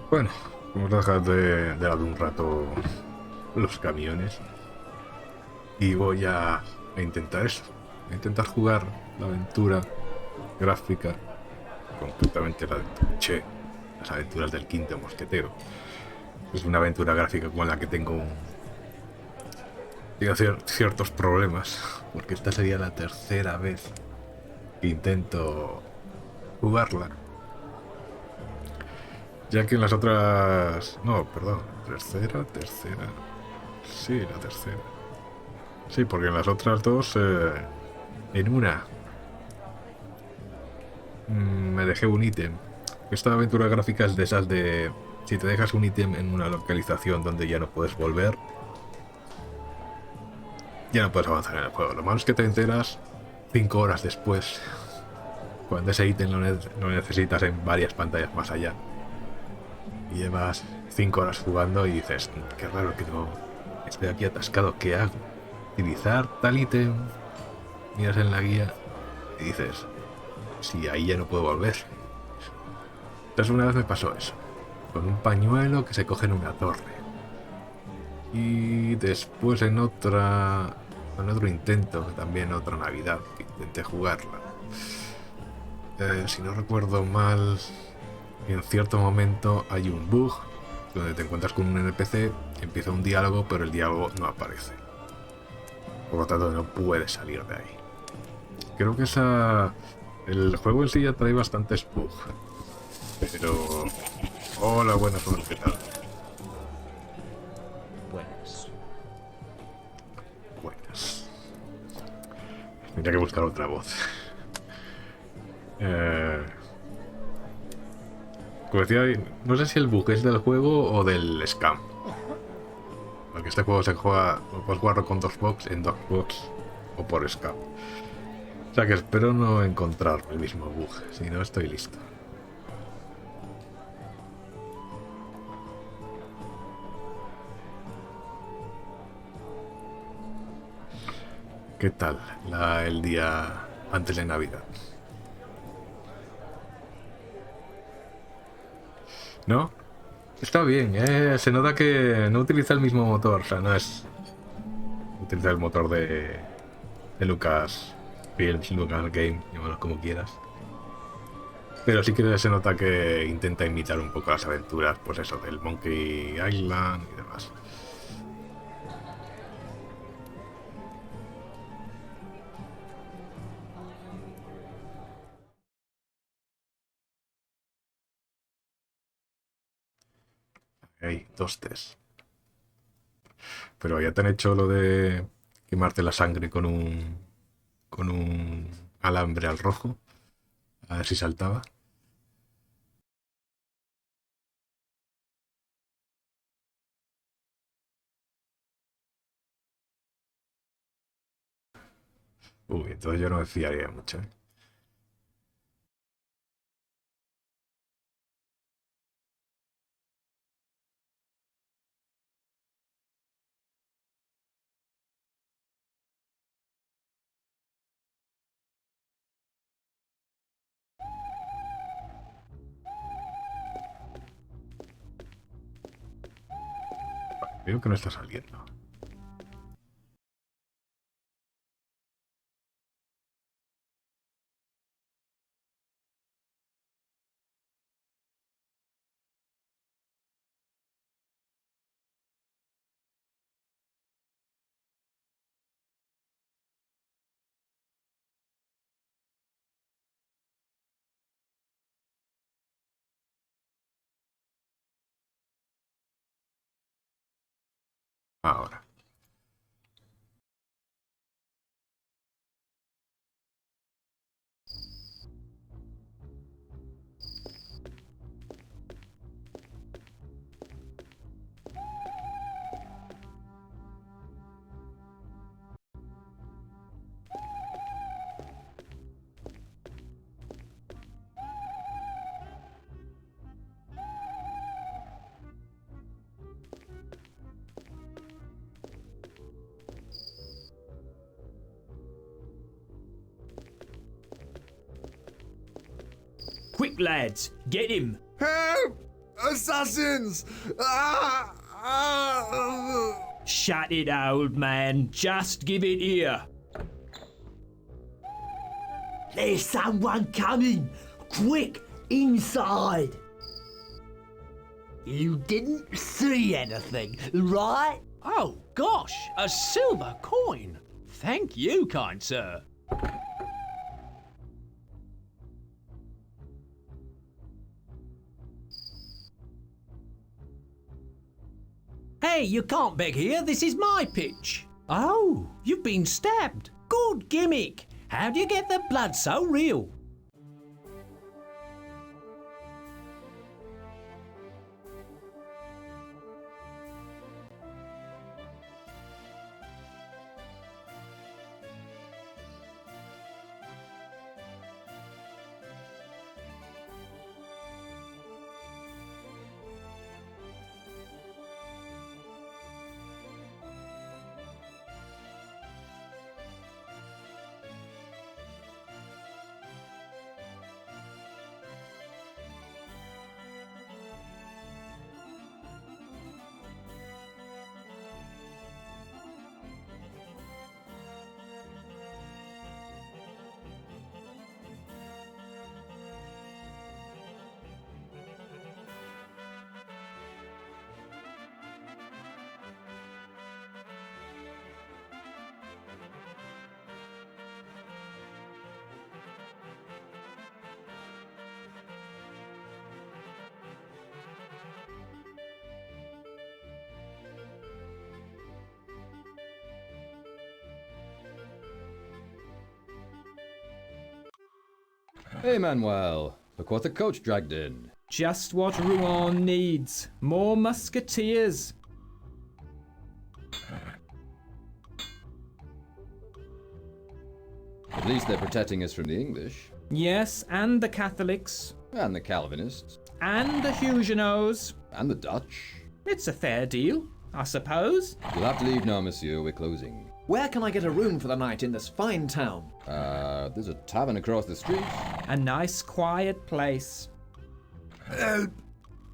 Bueno, vamos a dejar de lado un rato los camiones y voy a intentar eso. A intentar jugar la aventura gráfica, concretamente la de Touché, las aventuras del Quinto Mosquetero. Es una aventura gráfica con la que tengo ciertos problemas, porque esta sería la tercera vez que intento jugarla, ya que en las otras... No, perdón, tercera... Sí, la tercera. Sí, porque en las otras dos, en una, me dejé un ítem. Esta aventura gráfica es de esas de... Si te dejas un ítem en una localización donde ya no puedes volver, ya no puedes avanzar en el juego. Lo malo es que te enteras 5 horas después, cuando ese ítem lo necesitas en varias pantallas más allá. Y llevas 5 horas jugando y dices, qué raro que no estoy aquí atascado, ¿qué hago? Utilizar tal ítem, miras en la guía y dices, si ahí ya no puedo volver. Entonces una vez me pasó eso, con un pañuelo que se coge en una torre. Y después en otro intento, también otra Navidad, que intenté jugarla. Si no recuerdo mal, en cierto momento hay un bug donde te encuentras con un NPC, empieza un diálogo, pero el diálogo no aparece. Por lo tanto, no puedes salir de ahí. Creo que el juego en sí ya trae bastantes bugs, pero... Hola, buenas, ¿qué tal? Buenas. Buenas. Tendría que buscar otra voz. Eh, Como decía, no sé si el bug es del juego o del scam. Porque este juego se juega, puedes jugarlo con dos box, en dos box o por scam. O sea que espero no encontrar el mismo bug, si no estoy listo. ¿Qué tal el día antes de Navidad? ¿No? Está bien, se nota que no utiliza el mismo motor, o sea, no es... Utiliza el motor de Lucas Films, Lucas Game, llámalo como quieras. Pero sí que se nota que intenta imitar un poco las aventuras, pues eso, del Monkey Island y demás. Hay dos test. Pero ya te han hecho lo de quemarte la sangre con un alambre al rojo. A ver si saltaba. Uy, entonces yo no me fiaría mucho, ¿eh? Veo que no está saliendo. Ahora. Quick, lads, get him! Help! Assassins! Shut it, old man. Just give it here. There's someone coming! Quick, inside! You didn't see anything, right? Oh, gosh, a silver coin. Thank you, kind sir. Hey, you can't beg here. This is my pitch. Oh, you've been stabbed. Good gimmick. How do you get the blood so real? Hey, Manuel. Look what the coach dragged in. Just what Rouen needs. More musketeers. At least they're protecting us from the English. Yes, and the Catholics. And the Calvinists. And the Huguenots. And the Dutch. It's a fair deal, I suppose. You'll have to leave now, monsieur. We're closing. Where can I get a room for the night in this fine town? There's a tavern across the street. A nice quiet place. Help!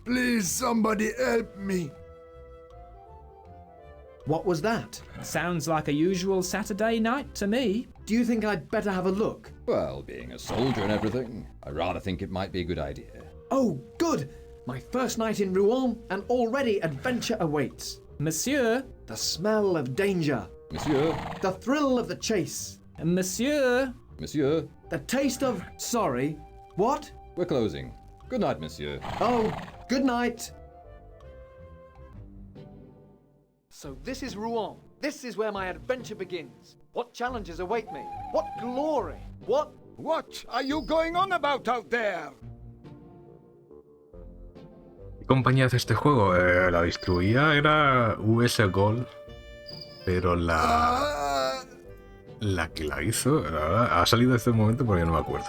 Please, somebody help me! What was that? Sounds like a usual Saturday night to me. Do you think I'd better have a look? Well, being a soldier and everything, I rather think it might be a good idea. Oh, good! My first night in Rouen, and already adventure awaits. Monsieur, The smell of danger. Monsieur, The thrill of the chase. monsieur. monsieur, The taste of sorry. What? we're closing. Good night, monsieur. Oh, good night. So this is Rouen. This is where my adventure begins. What challenges await me? What glory? What are you going on about out there? ¿Qué compañía hace este juego? La distribuía era US Gold, pero la que la hizo, la verdad, ha salido este momento porque no me acuerdo.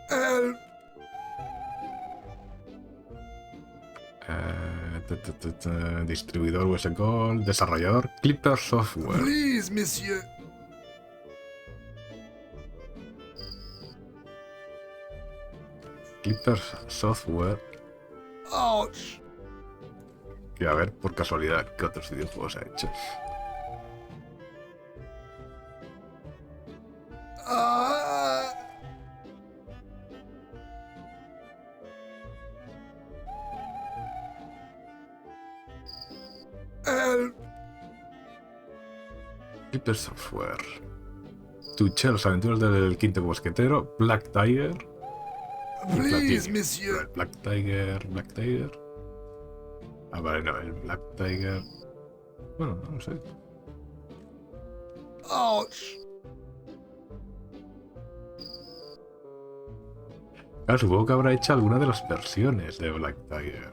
Help! Distribuidor US Gold, desarrollador Clipper Software. Please, monsieur. Clipper Software. Ouch! Que a ver, por casualidad, ¿qué otros videojuegos ha hecho? Help! Clipper Software. Touché, las aventuras del Quinto Mosquetero. Black Tiger. Please, monsieur. Black Tiger. Ah, vale, no, el Black Tiger. Bueno, no sé. Ouch! Claro, supongo que habrá hecho alguna de las versiones de Black Tiger.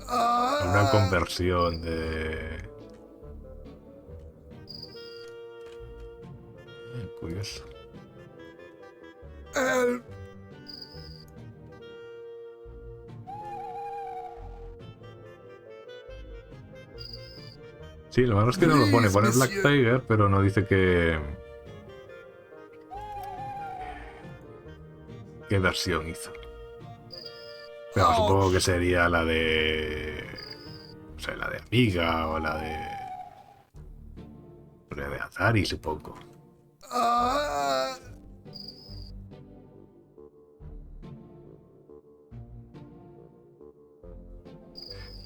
Una conversión de. Curioso. Help! Sí, lo malo es que no lo pone. Pone Black Tiger, pero no dice que qué versión hizo. Pero supongo que sería la de... O sea, la de Amiga o la de... La de Atari, supongo.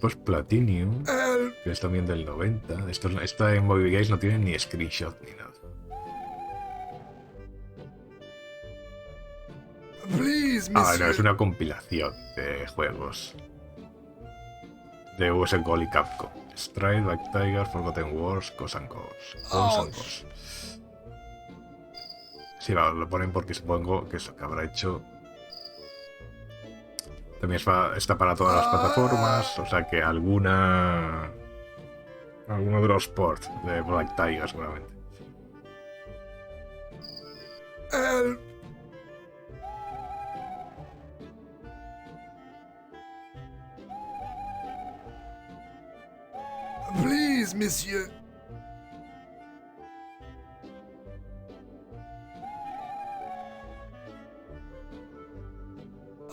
Pues Platinum, que es también del 90. Esta en Movie Games no tiene ni screenshot ni nada. No, es una compilación de juegos de US Gold y Capcom. Stride, Black Tiger, Forgotten Wars, Ghosts and Ghosts. Sí, lo ponen porque supongo que eso que habrá hecho. También está para todas las plataformas, o sea que alguno de los ports de Black Tiger seguramente. Please, monsieur.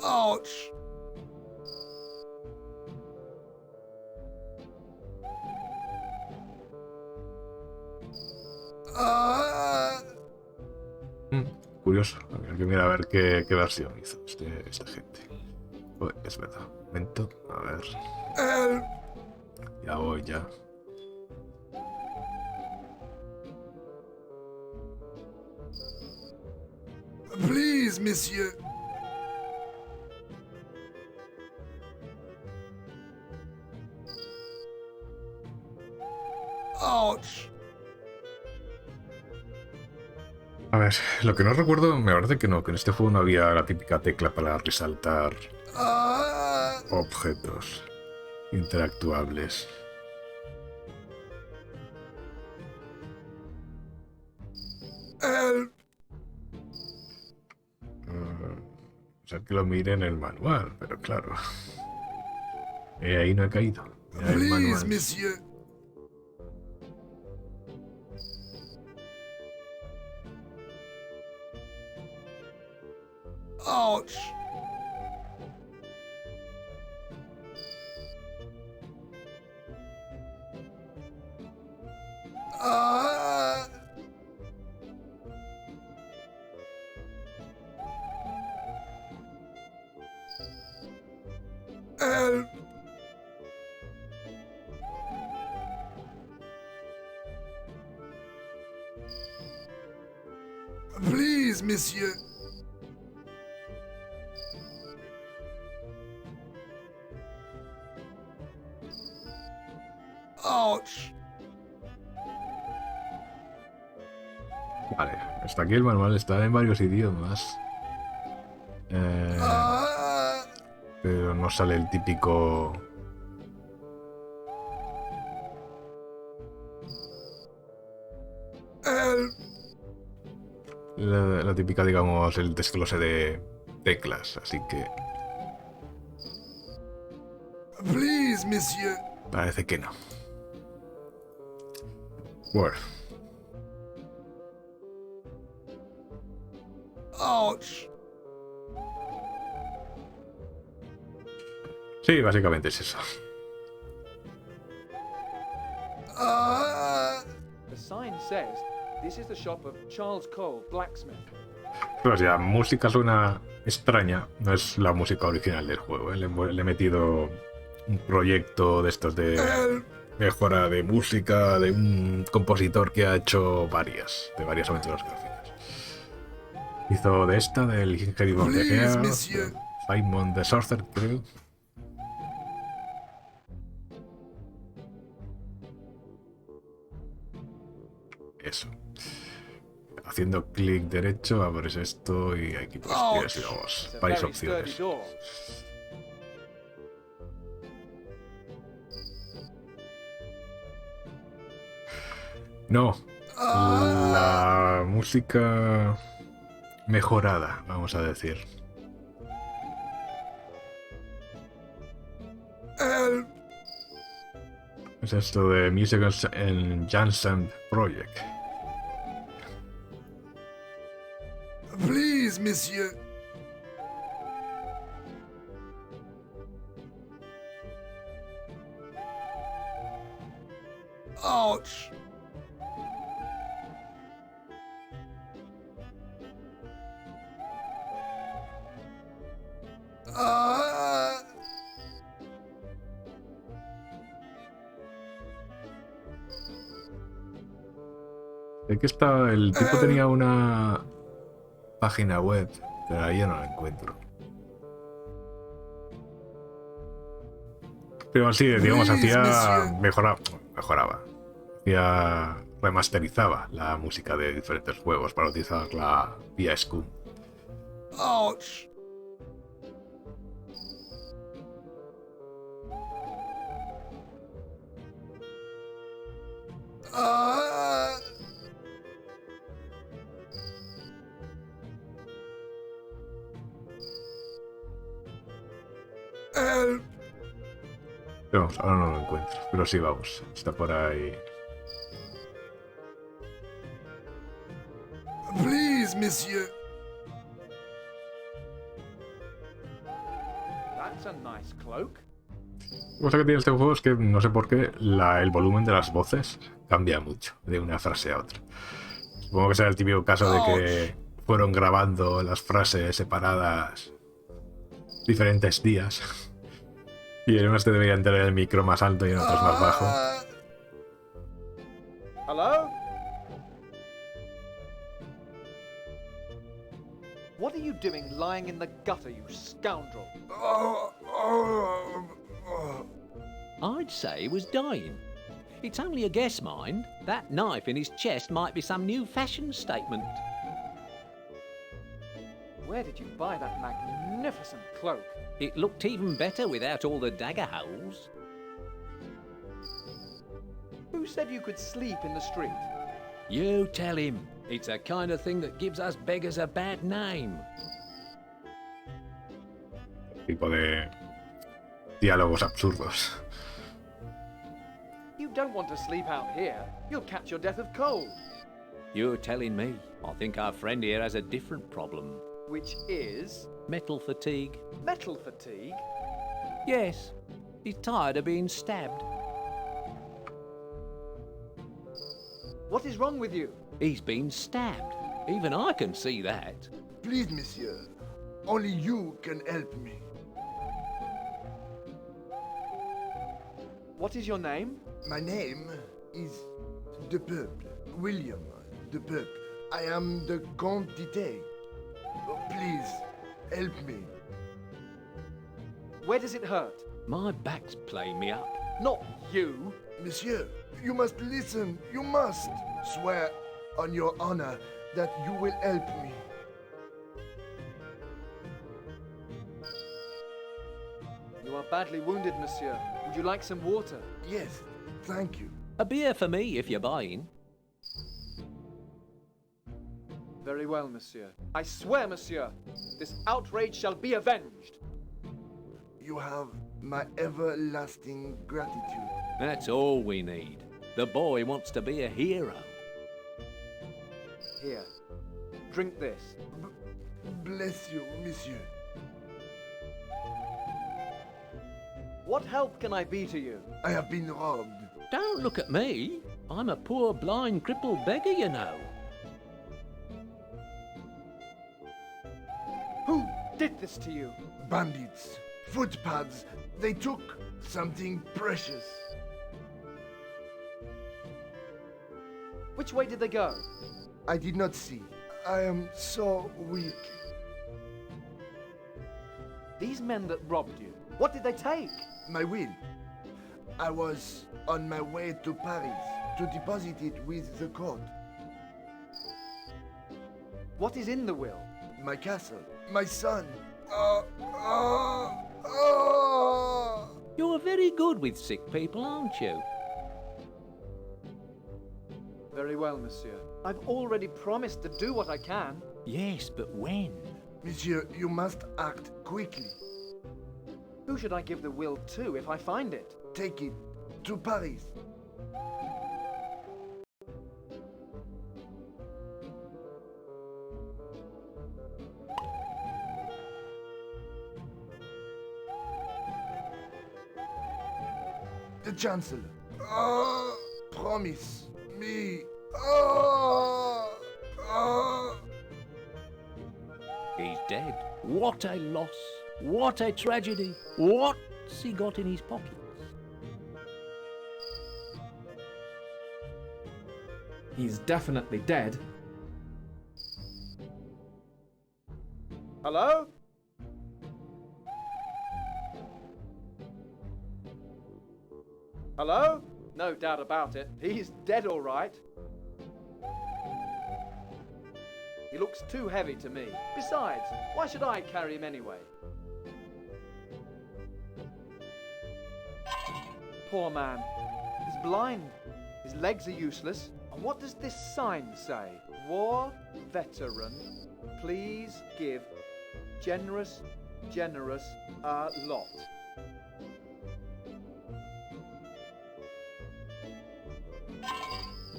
Ouch. Curioso, hay que mirar a ver qué versión hizo esta gente. Joder, es verdad. Un momento, a ver. Ya voy, ya. Please, monsieur. Ouch. A ver, lo que no recuerdo, me parece que no, que en este juego no había la típica tecla para resaltar objetos interactuables. O sea, que lo mire en el manual, pero claro. Ahí no he caído. Mira el manual. Monsieur. Ouch. Please, monsieur. Ouch. Vale, hasta aquí el manual está en varios idiomas. Pero no sale el típico... La típica, digamos, el desglose de teclas, así que... Please, monsieur. Parece que no. Bueno. Ouch. Sí, básicamente es eso. The sign says this is the shop of Charles Cole, blacksmith. Pero si la música suena extraña, no es la música original del juego, ¿eh? Le he metido un proyecto de estos de mejora de música de un compositor que ha hecho varias aventuras gráficas. Hizo de esta, del Ingeniero de Gea, Simon the Sorcerer, creo. Eso. Haciendo clic derecho abres esto y aquí pues tienes varias opciones. No, la música mejorada, vamos a decir. Es esto de Music Enhancement Project. Please, monsieur. Ouch! Ah! Sé que el tipo tenía una página web, pero ahí ya no la encuentro. Pero sí, digamos, Please, hacía. monsieur. Mejoraba. Remasterizaba la música de diferentes juegos para utilizarla vía SCUM. Ouch! Ah! Help! Pero vamos, ahora no lo encuentro. Pero sí, vamos. Está por ahí. Please, monsieur. That's a nice cloak. La cosa que tiene este juego es que no sé por qué el volumen de las voces cambia mucho de una frase a otra. Supongo que será el típico caso de que fueron grabando las frases separadas diferentes días. Y en unas te deberían tener el micro más alto y en otros más bajo. Ah! Hello? What are you doing lying in the gutter, you scoundrel? Oh, oh, oh. I'd say he was dying. It's only a guess, mind. That knife in his chest might be some new fashion statement. Where did you buy that magnificent cloak? It looked even better without all the dagger holes. Who said you could sleep in the street? You tell him. It's the kind of thing that gives us beggars a bad name. Tipo de diálogos absurdos. You don't want to sleep out here. You'll catch your death of cold. You're telling me. I think our friend here has a different problem. Which is Metal fatigue. metal fatigue. Yes. He's tired of being stabbed. What is wrong with you? He's been stabbed. Even I can see that. Please, monsieur. Only you can help me. What is your name? My name is De Peuple, William De Peuple. I am the Comte d'Ité. Please, help me. Where does it hurt? My back's playing me up. Not you. Monsieur, you must listen. You must swear on your honor that you will help me. You are badly wounded, monsieur. Would you like some water? Yes, thank you. A beer for me if you're buying. Very well, monsieur. I swear, monsieur, this outrage shall be avenged. You have my everlasting gratitude. That's all we need. The boy wants to be a hero. Here, drink this. Bless you, monsieur. What help can I be to you? I have been robbed. Don't look at me. I'm a poor, blind, crippled beggar, you know. Who did this to you? Bandits, footpads, they took something precious. Which way did they go? I did not see. I am so weak. These men that robbed you, what did they take? My will. I was on my way to Paris to deposit it with the court. What is in the will? My castle, my son. Ah. You're very good with sick people, aren't you? Very well, monsieur. I've already promised to do what I can. Yes, but when? Monsieur, you must act quickly. Who should I give the will to if I find it? Take it to Paris. The Chancellor. promise me. Ah, ah. He's dead. What a loss. What a tragedy. What's he got in his pockets? He's definitely dead. Hello? Hello? No doubt about it. He's dead, all right. He looks too heavy to me. Besides, why should I carry him anyway? Poor man. He's blind. His legs are useless. And what does this sign say? War veteran. Please give generous a lot.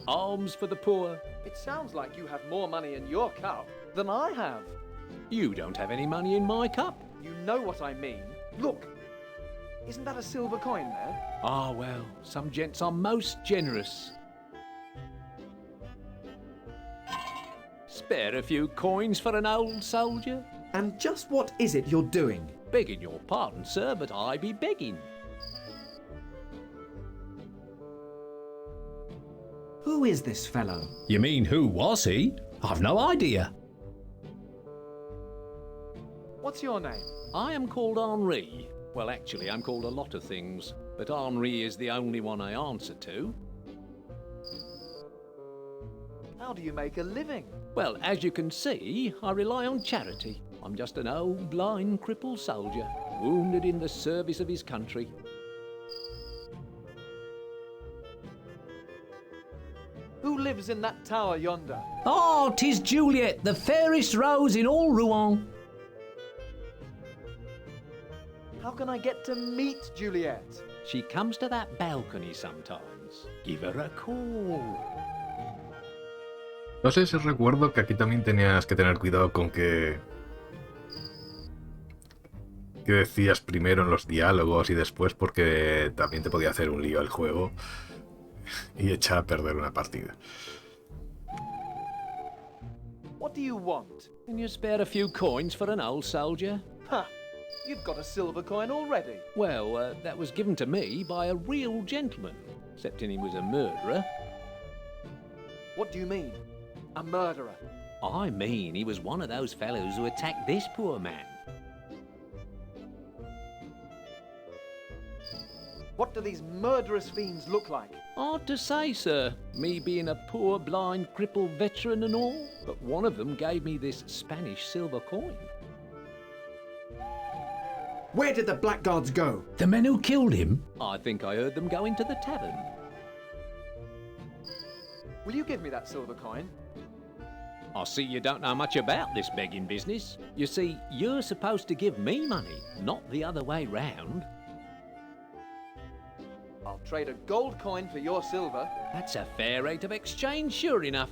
Alms for the poor. It sounds like you have more money in your cup than I have. You don't have any money in my cup. You know what I mean. Look, isn't that a silver coin there? Ah, well, some gents are most generous. Spare a few coins for an old soldier? And just what is it you're doing? Begging your pardon, sir, but I be begging. Who is this fellow? You mean who was he? I've no idea. What's your name? I am called Henri. Well, actually, I'm called a lot of things, but Henri is the only one I answer to. How do you make a living? Well, as you can see, I rely on charity. I'm just an old, blind, crippled soldier, wounded in the service of his country. Who lives in that tower yonder? Oh, 'tis Juliet, the fairest rose in all Rouen. How can I get to meet Juliet? She comes to that balcony sometimes. Give her a call. No sé si recuerdo que aquí también tenías que tener cuidado con qué decías primero en los diálogos y después, porque también te podía hacer un lío el juego y echar a perder una partida. What do you want? Can you spare a few coins for an old soldier? Ha! You've got a silver coin already. Well, that was given to me by a real gentleman, excepting he was a murderer. What do you mean? A murderer? I mean, he was one of those fellows who attacked this poor man. What do these murderous fiends look like? Hard to say, sir, me being a poor, blind, crippled veteran and all, but one of them gave me this Spanish silver coin. Where did the blackguards go? The men who killed him? I think I heard them go into the tavern. Will you give me that silver coin? I see you don't know much about this begging business. You see, you're supposed to give me money, not the other way round. I'll trade a gold coin for your silver. That's a fair rate of exchange, sure enough.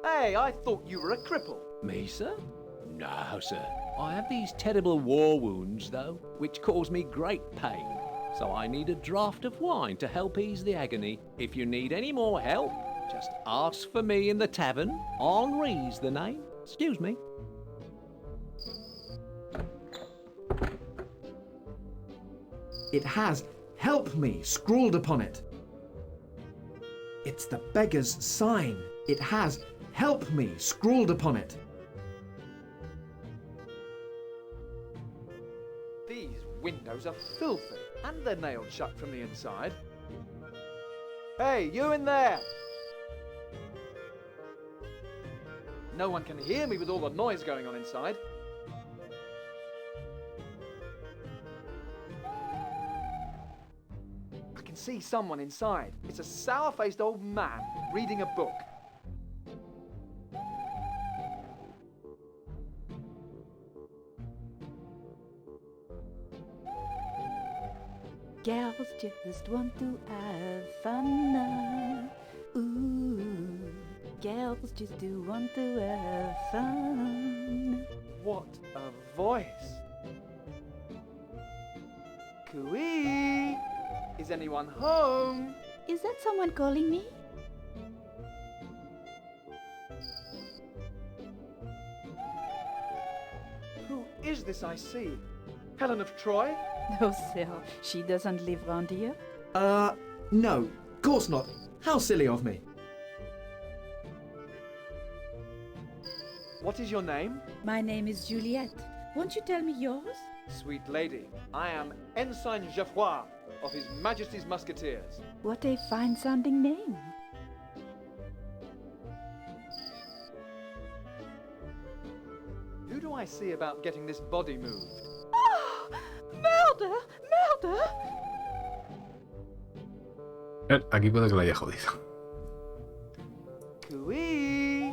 Hey, I thought you were a cripple. Me, sir? No, sir. I have these terrible war wounds, though, which cause me great pain. So I need a draught of wine to help ease the agony. If you need any more help, just ask for me in the tavern. Henri's the name. Excuse me. It has "Help Me" scrawled upon it. It's the beggar's sign. It has "Help Me" scrawled upon it. These windows are filthy, and they're nailed shut from the inside. Hey, you in there! No one can hear me with all the noise going on inside. I can see someone inside. It's a sour-faced old man reading a book. Gals just want to have fun now. Ooh, gals just do want to have fun. What a voice! Cooey! Is anyone home? Is that someone calling me? Who is this I see? Helen of Troy? No, sir. She doesn't live round here. No, course not. How silly of me. What is your name? My name is Juliette. Won't you tell me yours? Sweet lady, I am Ensign Geoffroy of His Majesty's Musketeers. What a fine-sounding name. Who do I see about getting this body moved? Oh! Murder! Murder! Aquí puede que la haya jodido. Cooey!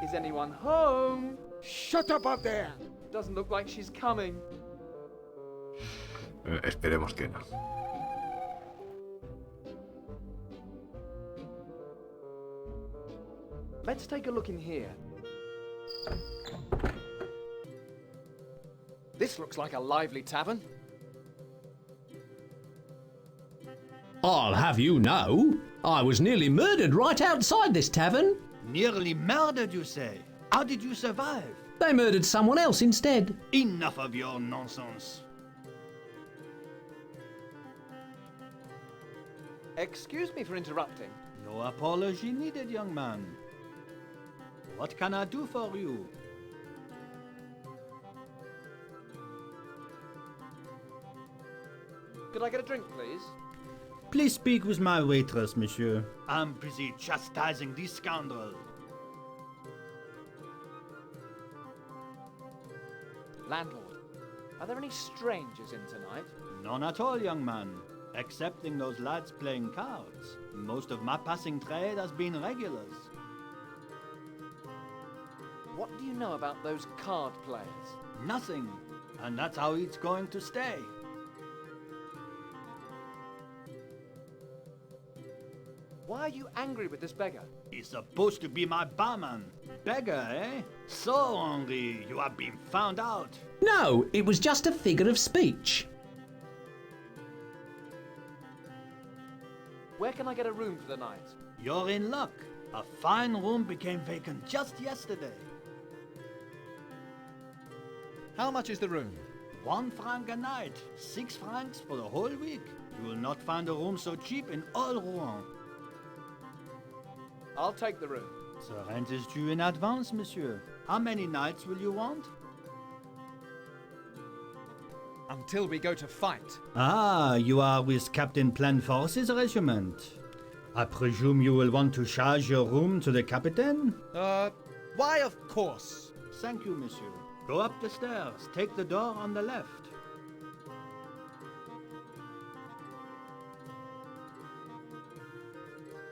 Is anyone home? Shut up out there! Doesn't look like she's coming. Esperemos que no. Let's take a look in here. This looks like a lively tavern. I'll have you know, I was nearly murdered right outside this tavern. Nearly murdered, you say? How did you survive? They murdered someone else instead. Enough of your nonsense. Excuse me for interrupting. No apology needed, young man. What can I do for you? Could I get a drink, please? Please speak with my waitress, monsieur. I'm busy chastising this scoundrel. Landlord, are there any strangers in tonight? None at all, young man. Excepting those lads playing cards. Most of my passing trade has been regulars. What do you know about those card players? Nothing. And that's how it's going to stay. Why are you angry with this beggar? He's supposed to be my barman. Beggar, eh? So, Henri, you have been found out. No, it was just a figure of speech. Where can I get a room for the night? You're in luck. A fine room became vacant just yesterday. How much is the room? 1 franc a night. 6 francs for the whole week. You will not find a room so cheap in all Rouen. I'll take the room. The rent is due in advance, monsieur. How many nights will you want? Until we go to fight. Ah, you are with Captain Planforce's regiment. I presume you will want to charge your room to the captain? Why, of course. Thank you, monsieur. Go up the stairs. Take the door on the left.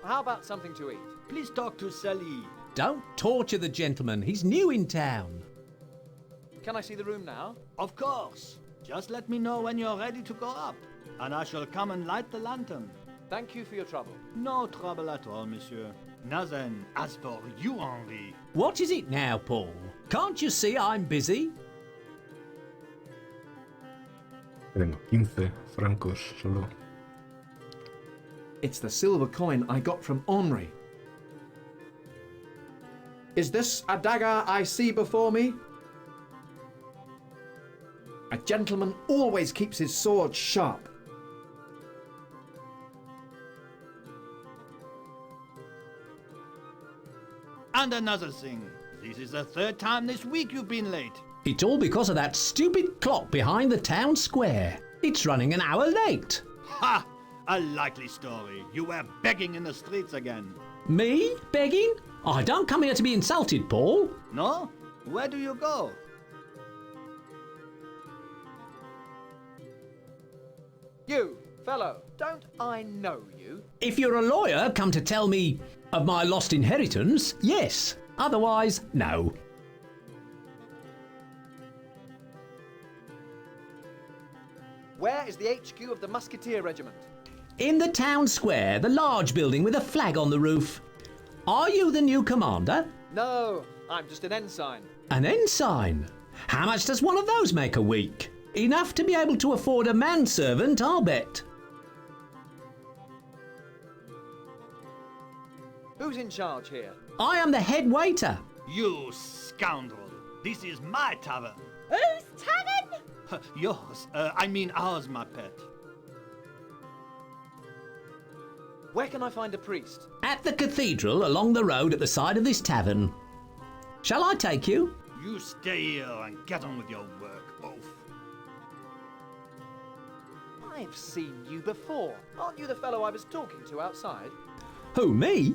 How about something to eat? Please talk to Sally. Don't torture the gentleman, he's new in town. Can I see the room now? Of course. Just let me know when you're ready to go up, and I shall come and light the lantern. Thank you for your trouble. No trouble at all, monsieur. Now then, as for you, Henri. What is it now, Paul? Can't you see I'm busy? Tengo 15 francos solo. It's the silver coin I got from Henri. Is this a dagger I see before me? A gentleman always keeps his sword sharp. And another thing. This is the 3rd time this week you've been late. It's all because of that stupid clock behind the town square. It's running an hour late. Ha! A likely story. You were begging in the streets again. Me? Begging? I don't come here to be insulted, Paul. No? Where do you go? You, fellow, don't I know you? If you're a lawyer come to tell me of my lost inheritance, yes. Otherwise, no. Where is the HQ of the Musketeer Regiment? In the town square, the large building with a flag on the roof. Are you the new commander? No, I'm just an ensign. An ensign? How much does one of those make a week? Enough to be able to afford a manservant, I'll bet. Who's in charge here? I am the head waiter. You scoundrel! This is my tavern. Whose tavern? Yours. I mean ours, my pet. Where can I find a priest? At the cathedral along the road at the side of this tavern. Shall I take you? You stay here and get on with your work, oaf. I've seen you before. Aren't you the fellow I was talking to outside? Who, me?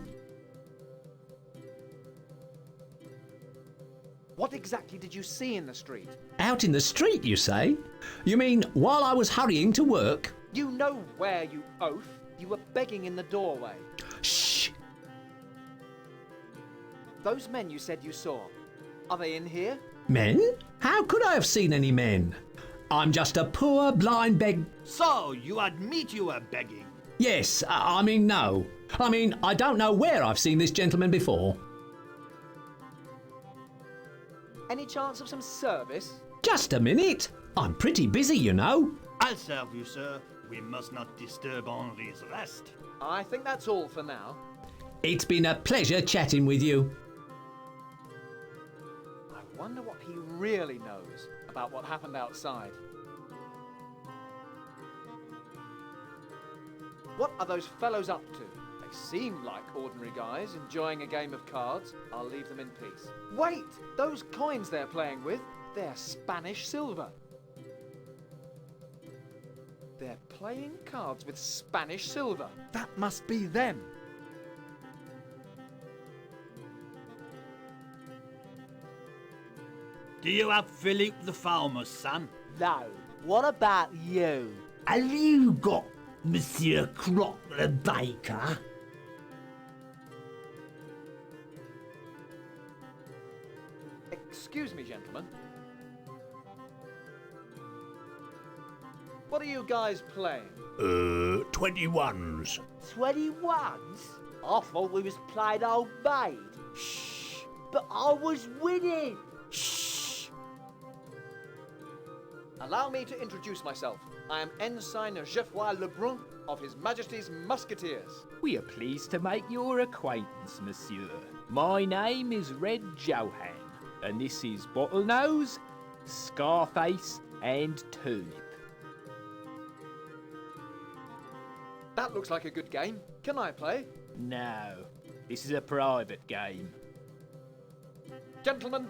What exactly did you see in the street? Out in the street, you say? You mean while I was hurrying to work? You know where, you oaf. You were begging in the doorway. Shh! Those men you said you saw, are they in here? Men? How could I have seen any men? I'm just a poor blind beg... So, you admit you were begging? Yes, I mean no. I mean, I don't know where I've seen this gentleman before. Any chance of some service? Just a minute. I'm pretty busy, you know. I'll serve you, sir. We must not disturb Henri's rest. I think that's all for now. It's been a pleasure chatting with you. I wonder what he really knows about what happened outside. What are those fellows up to? They seem like ordinary guys enjoying a game of cards. I'll leave them in peace. Wait! Those coins they're playing with, they're Spanish silver. They're playing cards with Spanish silver. That must be them. Do you have Philippe the farmer, son? No. What about you? Have you got Monsieur Croc the baker? Excuse me, gentlemen. What are you guys playing? 21s. 21s? I thought we was playing old maid. Shh. But I was winning. Shh. Allow me to introduce myself. I am Ensign Geoffroy Lebrun of His Majesty's Musketeers. We are pleased to make your acquaintance, monsieur. My name is Red Johan, and this is Bottlenose, Scarface, and Tulip. That looks like a good game. Can I play? No, this is a private game. Gentlemen,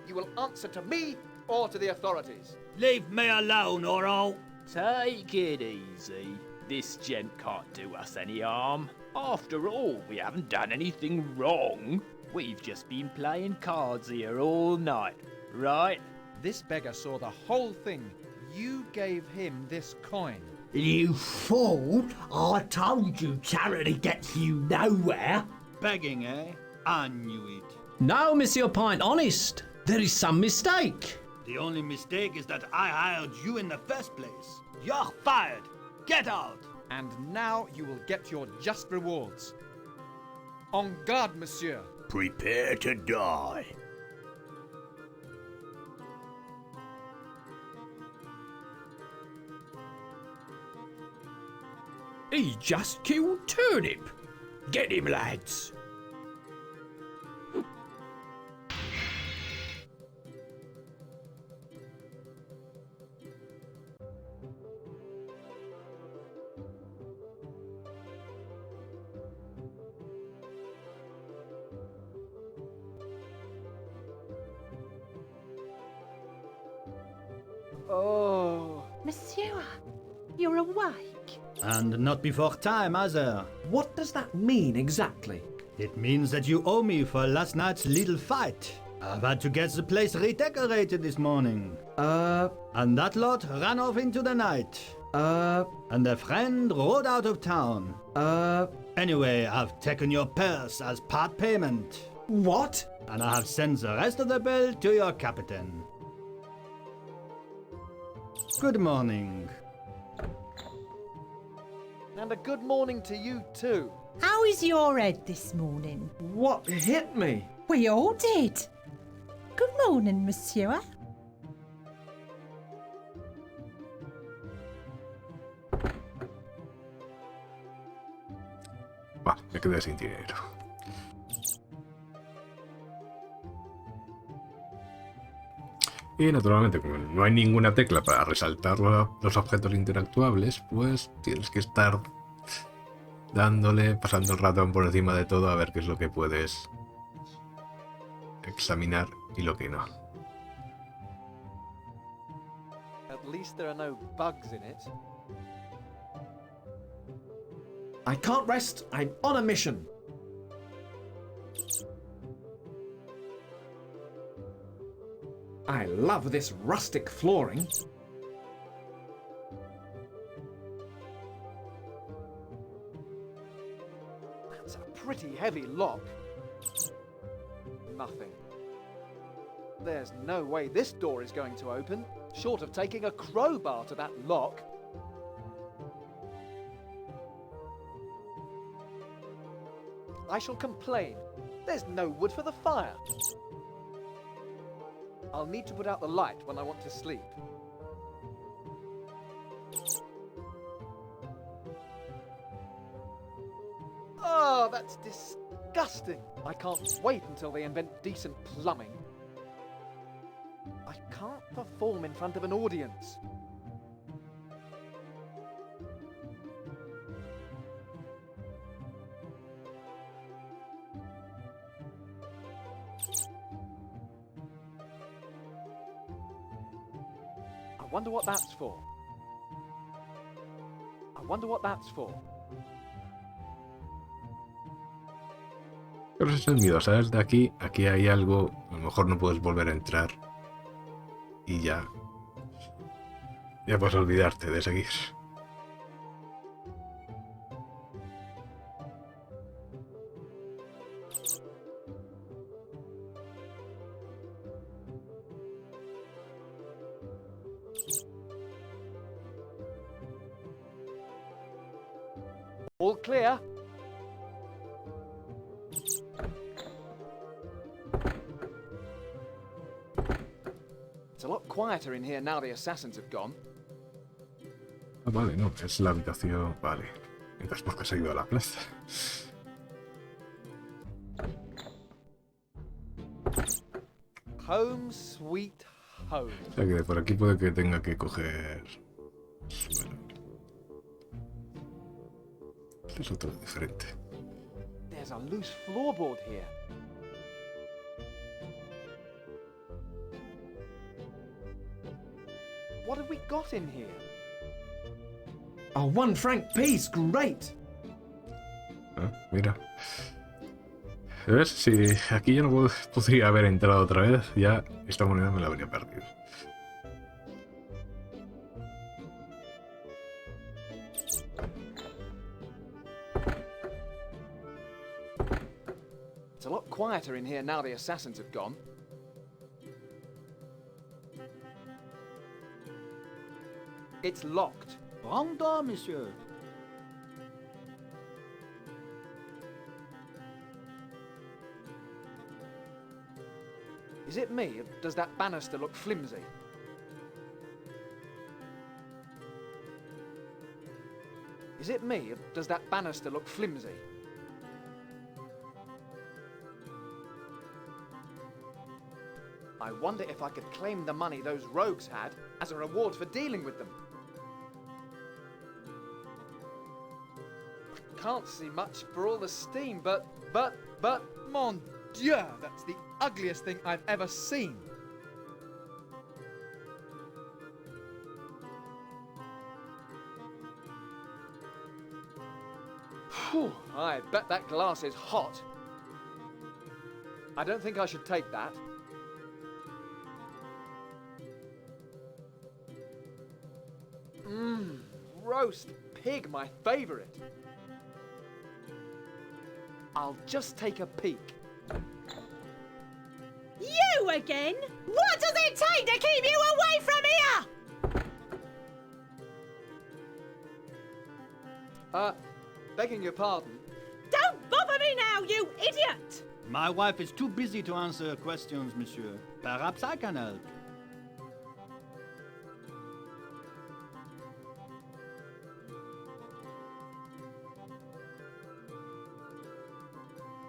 you will answer to me or to the authorities. Leave me alone, or I'll... Take it easy. This gent can't do us any harm. After all, we haven't done anything wrong. We've just been playing cards here all night, right? This beggar saw the whole thing. You gave him this coin. You fool! I told you charity gets you nowhere. Begging, eh? I knew it. No, Monsieur Pint, honest. There is some mistake. The only mistake is that I hired you in the first place. You're fired. Get out. And now you will get your just rewards. En garde, monsieur. Prepare to die. He just killed Turnip. Get him, lads. Oh. Monsieur, you're awake. And not before time, either. What does that mean exactly? It means that you owe me for last night's little fight. I've had to get the place redecorated this morning. And that lot ran off into the night. And a friend rode out of town. Anyway, I've taken your purse as part payment. What? And I have sent the rest of the bill to your captain. Good morning. And a good morning to you too. How is your head this morning? What hit me? We all did. Good morning, monsieur. Vale, me quedé sin dinero. Y naturalmente, como no hay ninguna tecla para resaltar los objetos interactuables, pues tienes que estar dándole, pasando el ratón por encima de todo a ver qué es lo que puedes examinar y lo que no. At least there are no bugs in it. I can't rest. I'm on a mission. I love this rustic flooring. That's a pretty heavy lock. Nothing. There's no way this door is going to open, short of taking a crowbar to that lock. I shall complain. There's no wood for the fire. I'll need to put out the light when I want to sleep. Oh, that's disgusting. I can't wait until they invent decent plumbing. I can't perform in front of an audience. I wonder what that's for. I wonder what that's for. Pero ese es el miedo, ¿sabes? De aquí hay algo, a lo mejor no puedes volver a entrar y ya puedes olvidarte de seguir. All clear. It's a lot quieter in here now the assassins have gone. Ah, vale, no, es la habitación. Vale. Entonces, ¿por qué has ido a la plaza? Home sweet home. O sea que de por aquí puede que tenga que coger suelo. Este es otro diferente. There's a loose floorboard here. What have we got in here? A 1 franc piece, great! Ah, mira. ¿Ves? Si aquí yo no podría haber entrado otra vez, ya esta moneda me la habría perdido. It's a lot quieter in here now the assassins have gone. It's locked. Wrong door, monsieur. Is it me? Does that banister look flimsy? Is it me? Does that banister look flimsy? I wonder if I could claim the money those rogues had as a reward for dealing with them. I can't see much for all the steam, but, Mon Dieu, that's the ugliest thing I've ever seen. Phew, I bet that glass is hot. I don't think I should take that. Roast pig, my favorite. I'll just take a peek. You again? What does it take to keep you away from here? Begging your pardon. Don't bother me now, you idiot! My wife is too busy to answer questions, monsieur. Perhaps I can help.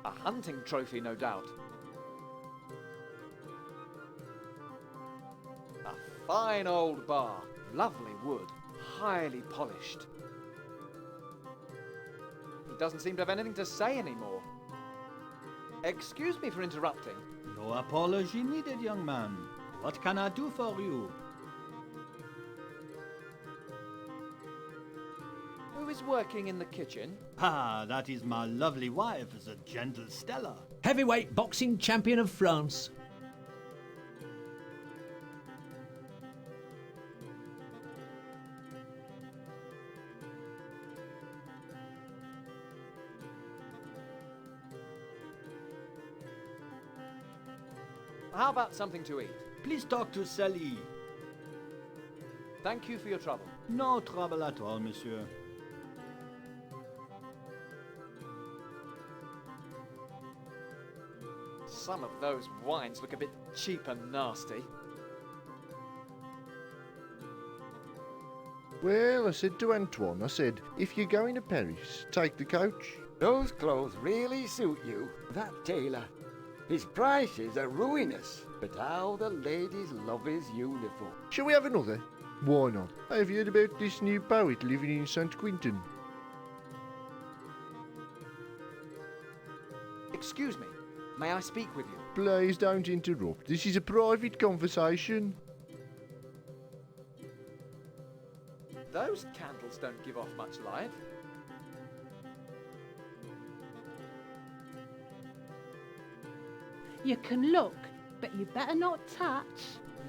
A hunting trophy, no doubt. fine old bar. Lovely wood, highly polished. He doesn't seem to have anything to say anymore. Excuse me for interrupting. No apology needed, young man. What can I do for you? Who is working in the kitchen? Ah, that is my lovely wife, the gentle Stella. Heavyweight boxing champion of France. How about something to eat? Please talk to Sally. Thank you for your trouble. No trouble at all, monsieur. Some of those wines look a bit cheap and nasty. Well, I said to Antoine, I said, if you're going to Paris, take the coach. Those clothes really suit you. That tailor. His prices are ruinous, but how the ladies love his uniform. Shall we have another? Why not? Have you heard about this new poet living in St. Quentin? Excuse me, may I speak with you? Please don't interrupt. This is a private conversation. Those candles don't give off much light. You can look, but you better not touch.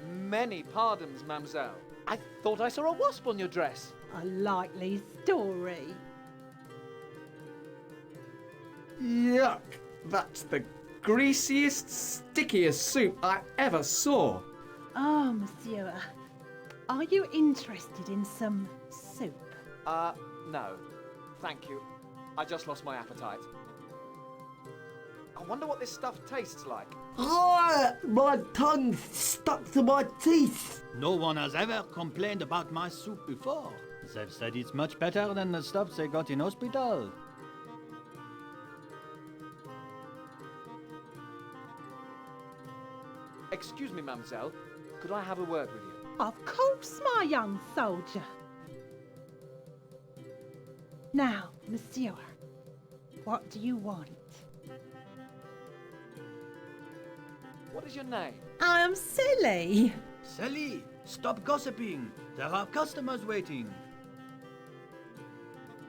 Many pardons, mademoiselle. I thought I saw a wasp on your dress. A likely story. Yuck! That's the greasiest, stickiest soup I ever saw. Oh, monsieur. Are you interested in some soup? No. Thank you. I just lost my appetite. I wonder what this stuff tastes like. Ah, my tongue's stuck to my teeth. No one has ever complained about my soup before. They've said it's much better than the stuff they got in hospital. Excuse me, mademoiselle. Could I have a word with you? Of course, my young soldier. Now, monsieur, what do you want? What is your name? I am Silly. Sally, stop gossiping. There are customers waiting.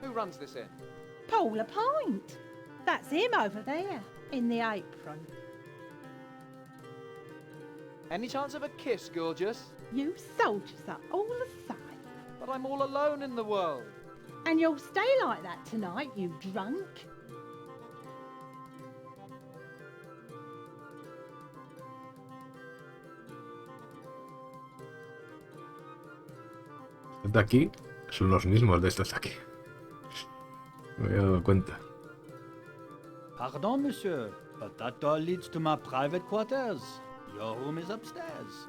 Who runs this inn? Paul Lapointe. That's him over there, in the apron. Any chance of a kiss, gorgeous? You soldiers are all the same. But I'm all alone in the world. And you'll stay like that tonight, you drunk. Los de aquí son los mismos de estos de aquí. Me había dado cuenta. Pardon, monsieur, but that door leads to my private quarters. Your room is upstairs.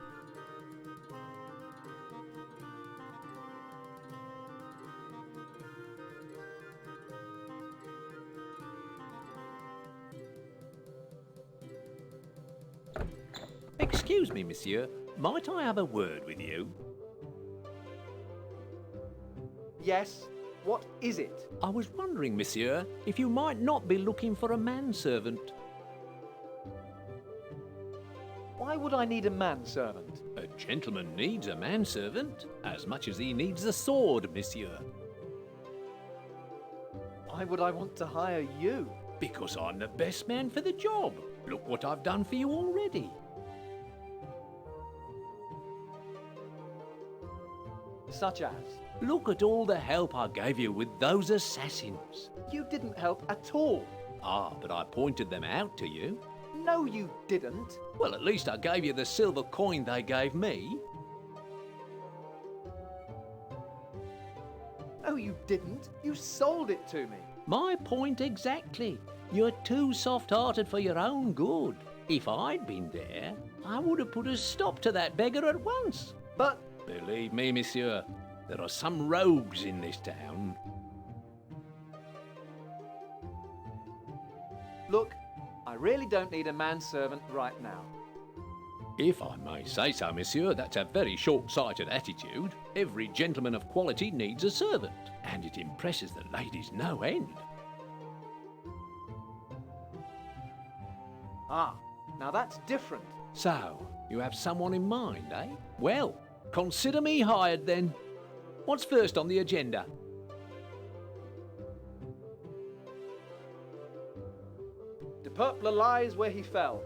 Excuse me, monsieur. Might I have a word with you? Yes? What is it? I was wondering, monsieur, if you might not be looking for a manservant. Why would I need a manservant? A gentleman needs a manservant as much as he needs a sword, monsieur. Why would I want to hire you? Because I'm the best man for the job. Look what I've done for you already. Such as? Look at all the help I gave you with those assassins. You didn't help at all. Ah, but I pointed them out to you. No, you didn't. Well, at least I gave you the silver coin they gave me. No, you didn't. You sold it to me. My point exactly. You're too soft-hearted for your own good. If I'd been there, I would have put a stop to that beggar at once. But... Believe me, monsieur, there are some rogues in this town. Look, I really don't need a manservant right now. If I may say so, monsieur, that's a very short-sighted attitude. Every gentleman of quality needs a servant, and it impresses the ladies no end. Ah, now that's different. So, you have someone in mind, eh? Well, consider me hired then. What's first on the agenda? De Purpler lies where he fell.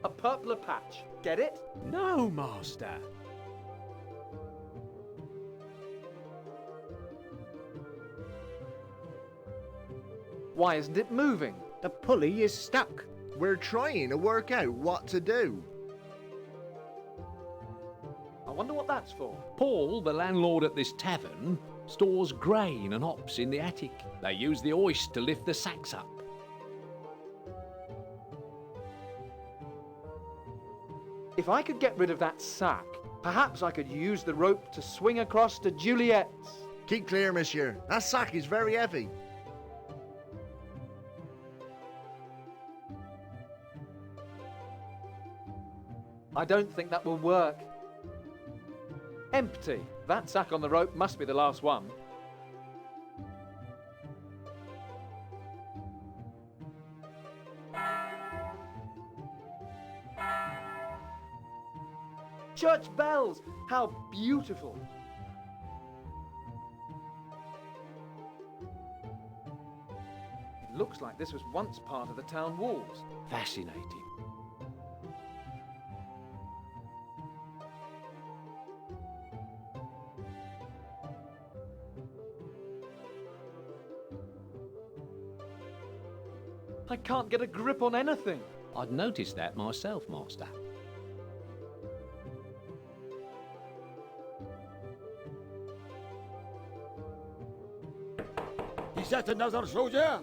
A purpler patch. Get it? No, master. Why isn't it moving? The pulley is stuck. We're trying to work out what to do. I wonder what that's for. Paul, the landlord at this tavern, stores grain and hops in the attic. They use the hoist to lift the sacks up. If I could get rid of that sack, perhaps I could use the rope to swing across to Juliet's. Keep clear, monsieur. That sack is very heavy. I don't think that will work. Empty. That sack on the rope must be the last one. Church bells! How beautiful! It looks like this was once part of the town walls. Fascinating. I can't get a grip on anything. I'd noticed that myself, master. Is that another soldier?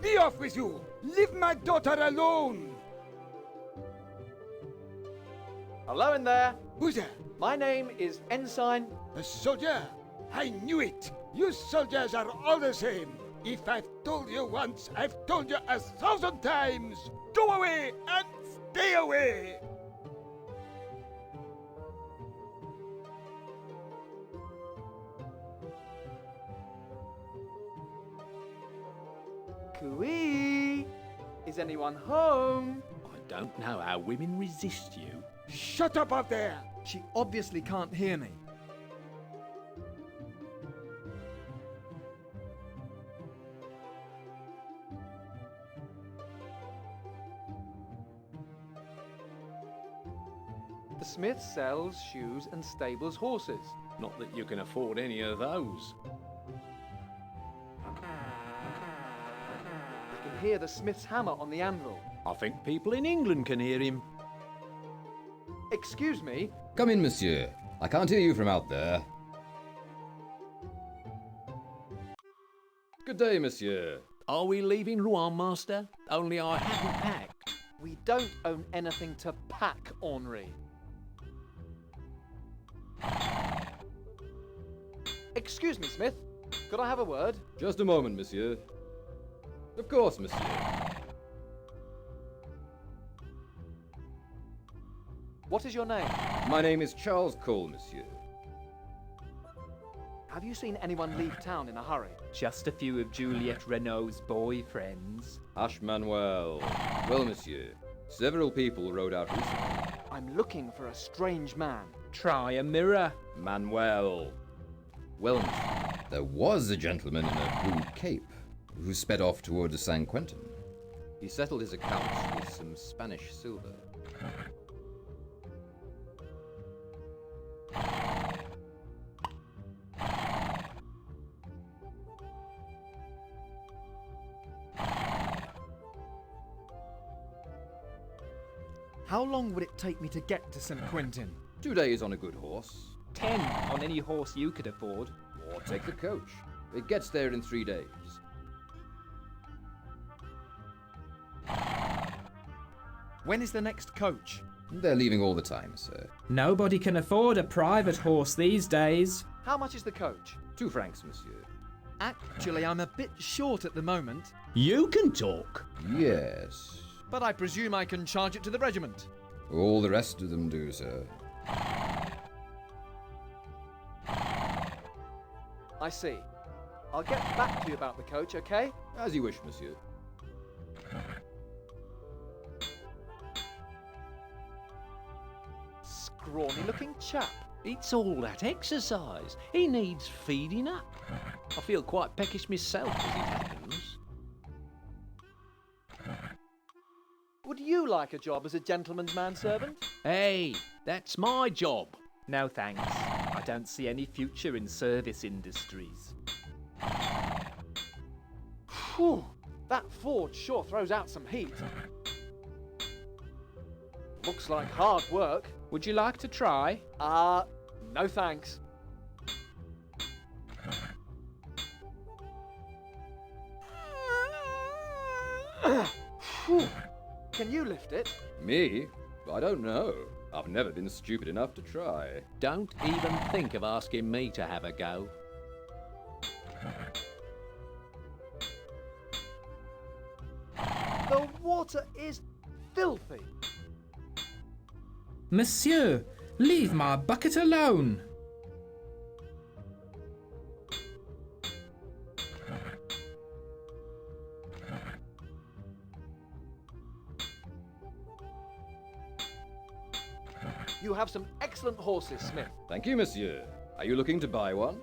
Be off with you! Leave my daughter alone! Hello in there. Who's there? My name is Ensign. A soldier? I knew it! You soldiers are all the same! If I've told you once, I've told you 1,000 times! Go away and stay away! Cooey! Is anyone home? I don't know how women resist you. Shut up up there! She obviously can't hear me. The smith sells shoes and stables horses. Not that you can afford any of those. I can hear the smith's hammer on the anvil. I think people in England can hear him. Excuse me? Come in, monsieur. I can't hear you from out there. Good day, monsieur. Are we leaving Rouen, master? Only I haven't packed. We don't own anything to pack, Henri. Excuse me, Smith. Could I have a word? Just a moment, monsieur. Of course, monsieur. What is your name? My name is Charles Cole, monsieur. Have you seen anyone leave town in a hurry? Just a few of Juliette Renault's boyfriends. Hush, Manuel. Well, monsieur, several people rode out recently. I'm looking for a strange man. Try a mirror. Manuel. Well, monsieur, there was a gentleman in a blue cape who sped off towards San Quentin. He settled his accounts with some Spanish silver. How long would it take me to get to St. Quentin? 2 days on a good horse. 10 on any horse you could afford. Or take the coach. It gets there in 3 days. When is the next coach? They're leaving all the time, sir. Nobody can afford a private horse these days. How much is the coach? 2 francs, monsieur. Actually, I'm a bit short at the moment. You can talk. Yes. But I presume I can charge it to the regiment. All the rest of them do, sir. I see. I'll get back to you about the coach, okay? As you wish, monsieur. Scrawny-looking chap. It's all that exercise. He needs feeding up. I feel quite peckish myself as it happens. Would you like a job as a gentleman's manservant? Hey, that's my job. No thanks. I don't see any future in service industries. Whew, that forge sure throws out some heat. Looks like hard work. Would you like to try? No thanks. Whew. Can you lift it? Me? I don't know. I've never been stupid enough to try. Don't even think of asking me to have a go. The water is filthy. Monsieur, leave my bucket alone. You have some excellent horses, Smith. Thank you, monsieur. Are you looking to buy one?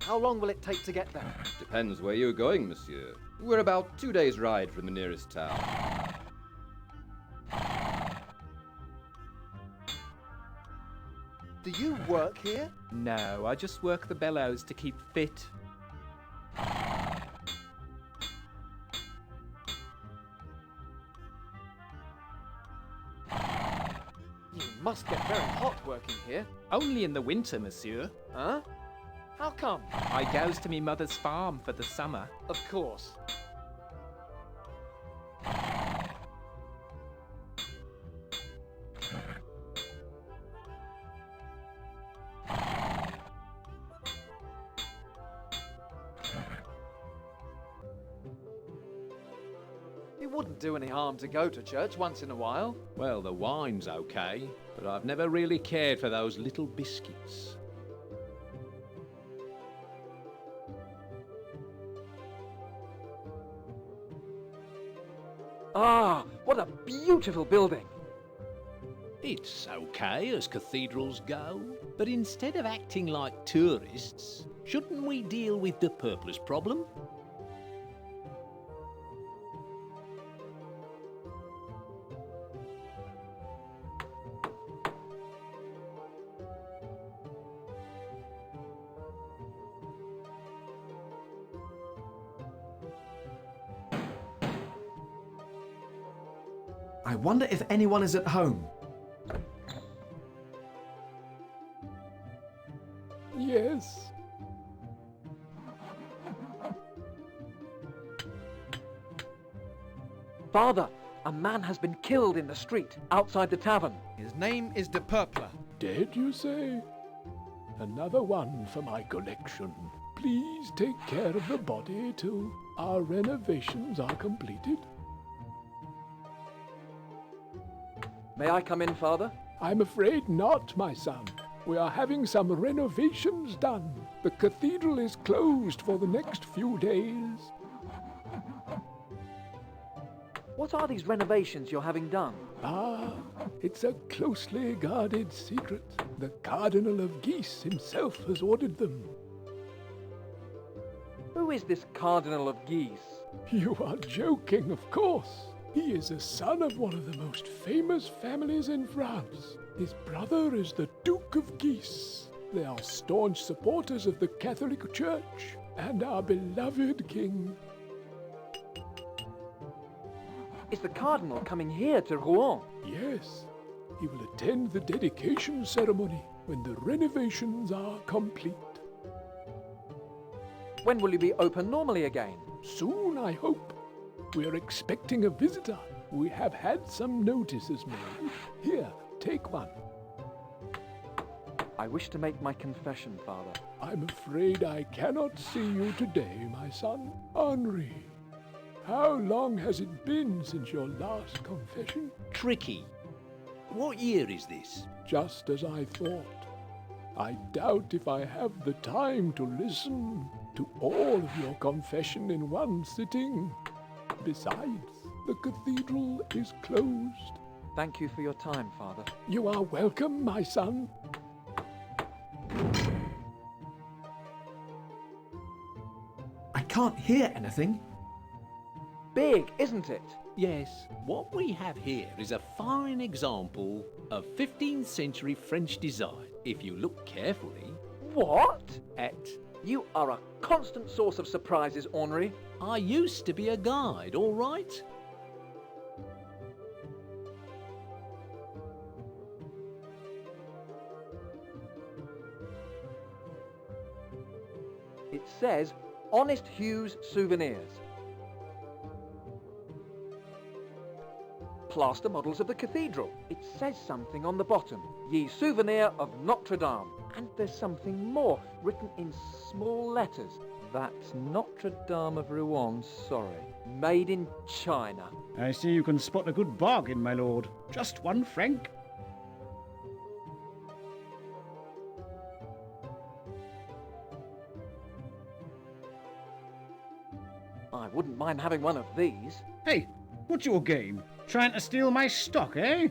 How long will it take to get there? Depends where you're going, monsieur. We're about 2 days' ride from the nearest town. Do you work here? No, I just work the bellows to keep fit. You must get very hot working here. Only in the winter, monsieur. Huh? How come? I goes to me mother's farm for the summer. Of course. It wouldn't do any harm to go to church once in a while. Well, the wine's okay, but I've never really cared for those little biscuits. Ah, what a beautiful building! It's okay as cathedrals go, but instead of acting like tourists, shouldn't we deal with the purpose problem? I wonder if anyone is at home. Yes. Father, a man has been killed in the street outside the tavern. His name is De Purpler. Dead, you say? Another one for my collection. Please take care of the body till our renovations are completed. May I come in, Father? I'm afraid not, my son. We are having some renovations done. The cathedral is closed for the next few days. What are these renovations you're having done? Ah, it's a closely guarded secret. The Cardinal of Geese himself has ordered them. Who is this Cardinal of Geese? You are joking, of course. He is a son of one of the most famous families in France. His brother is the Duke of Guise. They are staunch supporters of the Catholic Church and our beloved king. Is the Cardinal coming here to Rouen? Yes, he will attend the dedication ceremony when the renovations are complete. When will you be open normally again? Soon, I hope. We are expecting a visitor. We have had some notices made. Here, take one. I wish to make my confession, Father. I'm afraid I cannot see you today, my son. Henri. How long has it been since your last confession? Tricky. What year is this? Just as I thought. I doubt if I have the time to listen to all of your confession in one sitting. Besides, the cathedral is closed. Thank you for your time, Father. You are welcome, my son. I can't hear anything. Big, isn't it? Yes, what we have here is a fine example of 15th century French design, if you look carefully. What? You are a constant source of surprises, Henri. I used to be a guide, all right? It says Honest Hugh's Souvenirs. Plaster models of the cathedral. It says something on the bottom. Ye souvenir of Notre Dame. And there's something more, written in small letters. That's Notre Dame of Rouen, sorry. Made in China. I see you can spot a good bargain, my lord. Just 1 franc. I wouldn't mind having one of these. Hey, what's your game? Trying to steal my stock, eh?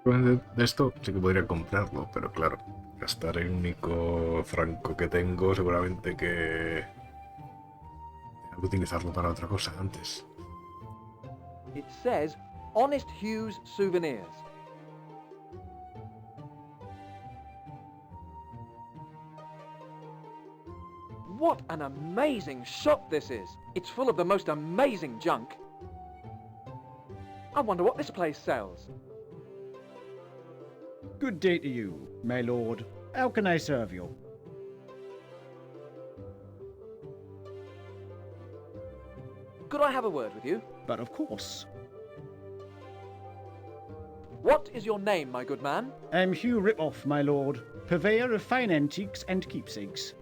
De esto sí que podría comprarlo, pero claro, gastar el único franco que tengo, seguramente que tengo que utilizarlo para otra cosa antes. It says Honest Hugh's Souvenirs. What an amazing shop this is! It's full of the most amazing junk. I wonder what this place sells. Good day to you, my lord. How can I serve you? Could I have a word with you? But of course. What is your name, my good man? I'm Hugh Ripoff, my lord, purveyor of fine antiques and keepsakes.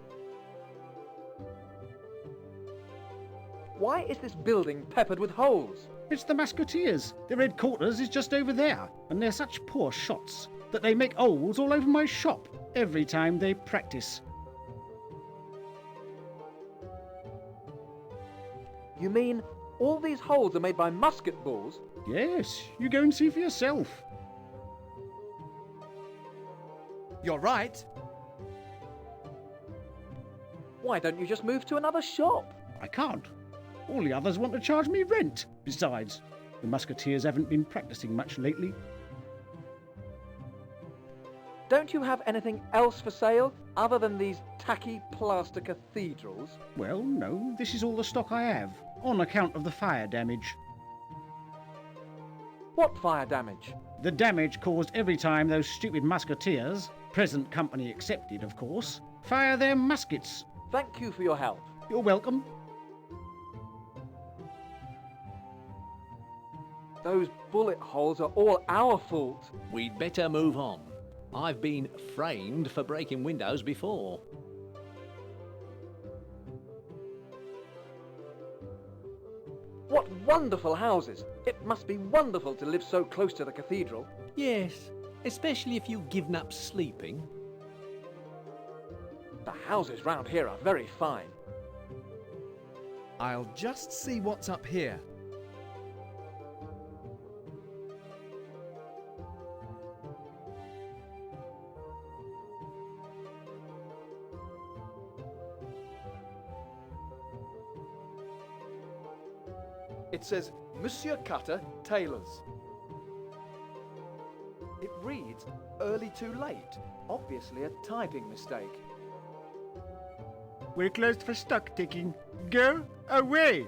Why is this building peppered with holes? It's the Musketeers. Their headquarters is just over there, and they're such poor shots that they make holes all over my shop every time they practice. You mean all these holes are made by musket balls? Yes, you go and see for yourself. You're right. Why don't you just move to another shop? I can't. All the others want to charge me rent. Besides, the Musketeers haven't been practicing much lately. Don't you have anything else for sale other than these tacky plaster cathedrals? Well, no, this is all the stock I have, on account of the fire damage. What fire damage? The damage caused every time those stupid Musketeers, present company excepted, of course, fire their muskets. Thank you for your help. You're welcome. Those bullet holes are all our fault. We'd better move on. I've been framed for breaking windows before. What wonderful houses! It must be wonderful to live so close to the cathedral. Yes, especially if you've given up sleeping. The houses round here are very fine. I'll just see what's up here. It says Monsieur Cutter, Tailors. It reads early too late. Obviously a typing mistake. We're closed for stock taking. Go away!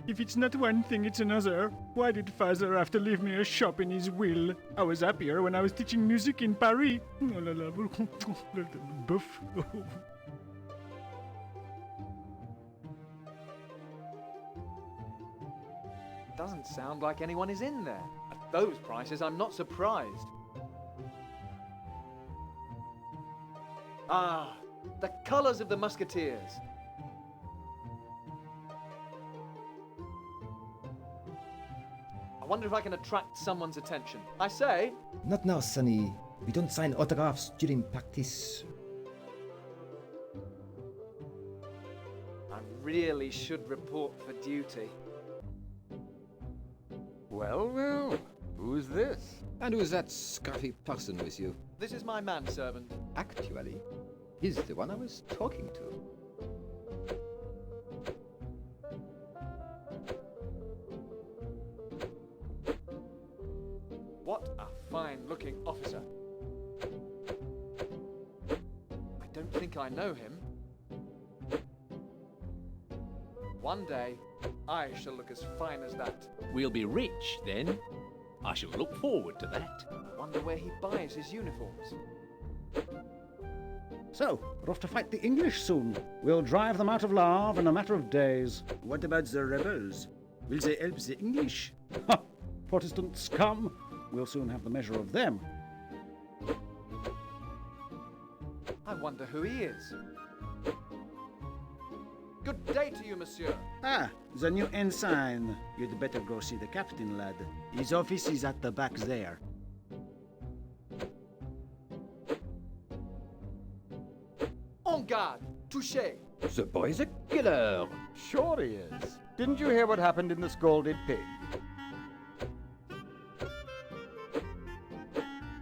If it's not one thing, it's another. Why did father have to leave me a shop in his will? I was happier when I was teaching music in Paris. Oh la la, buff. Doesn't sound like anyone is in there. At those prices, I'm not surprised. Ah, The colours of the Musketeers. I wonder if I can attract someone's attention. I say, Not now, Sonny. We don't sign autographs during practice. I really should report for duty. Well, well. Who's this? And who's that scruffy person with you? This is my manservant. Actually, he's the one I was talking to. What a fine-looking officer. I don't think I know him. One day, I shall look as fine as that. We'll be rich then. I shall look forward to that. I wonder where he buys his uniforms. So, we're off to fight the English soon. We'll drive them out of Le Havre in a matter of days. What about the rebels? Will they help the English? Ha! Protestant scum! We'll soon have the measure of them. I wonder who he is. Good day to you, monsieur. Ah, the new ensign. You'd better go see the captain, lad. His office is at the back there. En garde! Touché! The boy's a killer! Sure he is. Didn't you hear what happened in the Scalded Pig?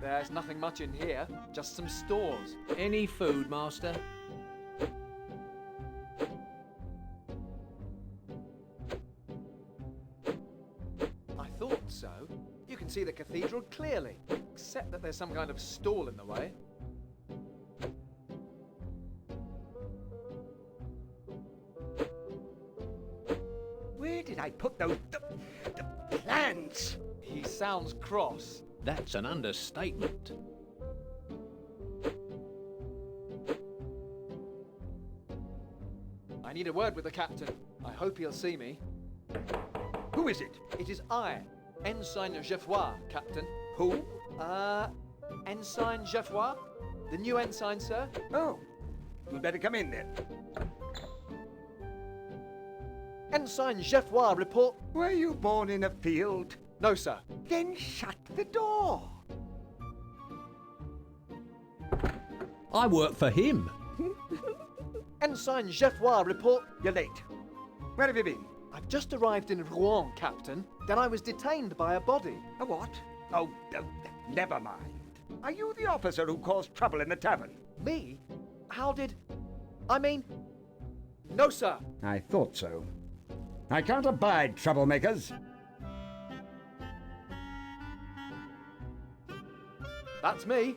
There's nothing much in here, just some stores. Any food, master? I thought so. You can see the cathedral clearly, except that there's some kind of stall in the way. Where did I put those the plans? He sounds cross. That's an understatement. I need a word with the captain. I hope he'll see me. Who is it? It is I, Ensign Geoffroy, Captain. Who? Ensign Geoffroy? The new ensign, sir? Oh, you'd better come in then. Ensign Geoffroy, report. Were you born in a field? No, sir. Then shut the door. I work for him. Ensign Geoffroy, report. You're late. Where have you been? I've just arrived in Rouen, Captain. Then I was detained by a body. A what? Oh, never mind. Are you the officer who caused trouble in the tavern? Me? How did... I mean... No, sir. I thought so. I can't abide troublemakers. That's me.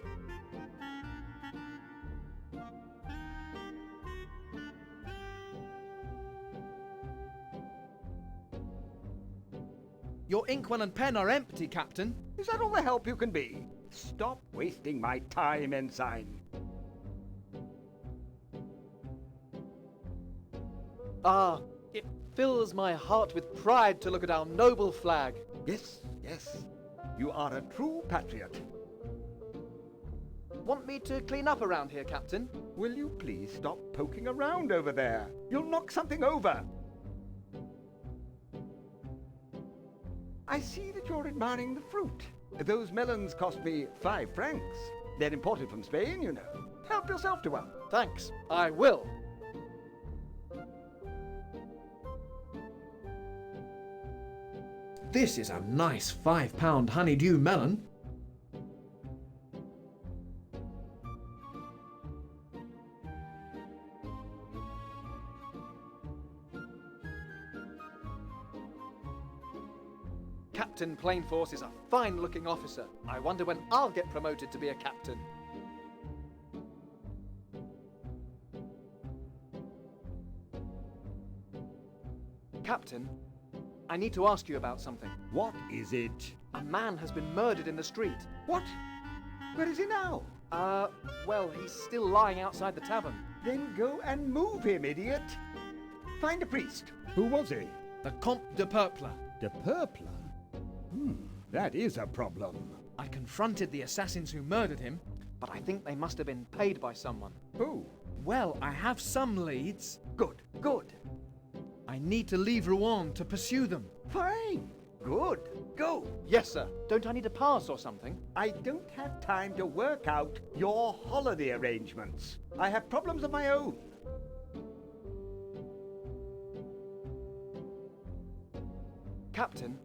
Your inkwell and pen are empty, Captain. Is that all the help you can be? Stop wasting my time, Ensign. Ah, it fills my heart with pride to look at our noble flag. Yes, yes. You are a true patriot. Want me to clean up around here, Captain? Will you please stop poking around over there? You'll knock something over. I see that you're admiring the fruit. Those melons cost me 5 francs. They're imported from Spain, you know. Help yourself to one. Thanks, I will. This is a nice £5 honeydew melon. Captain Plainforce is a fine-looking officer. I wonder when I'll get promoted to be a captain. Captain, I need to ask you about something. What is it? A man has been murdered in the street. What? Where is he now? Well, he's still lying outside the tavern. Then go and move him, idiot. Find a priest. Who was he? The Comte de Purple. De Purple? That is a problem. I confronted the assassins who murdered him, but I think they must have been paid by someone. Who? Well, I have some leads. Good, good. I need to leave Rouen to pursue them. Fine. Good. Go. Yes, sir. Don't I need a pass or something? I don't have time to work out your holiday arrangements. I have problems of my own. Captain,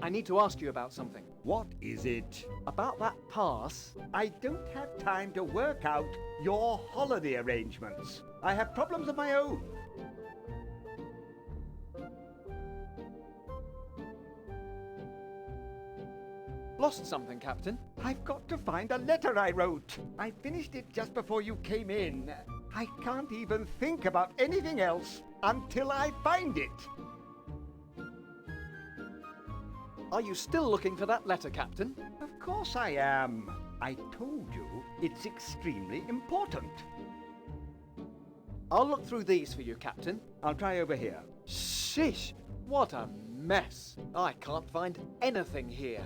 I need to ask you about something. What is it? About that pass. I don't have time to work out your holiday arrangements. I have problems of my own. Lost something, Captain? I've got to find a letter I wrote. I finished it just before you came in. I can't even think about anything else until I find it. Are you still looking for that letter, Captain? Of course I am. I told you it's extremely important. I'll look through these for you, Captain. I'll try over here. Sheesh! What a mess! I can't find anything here.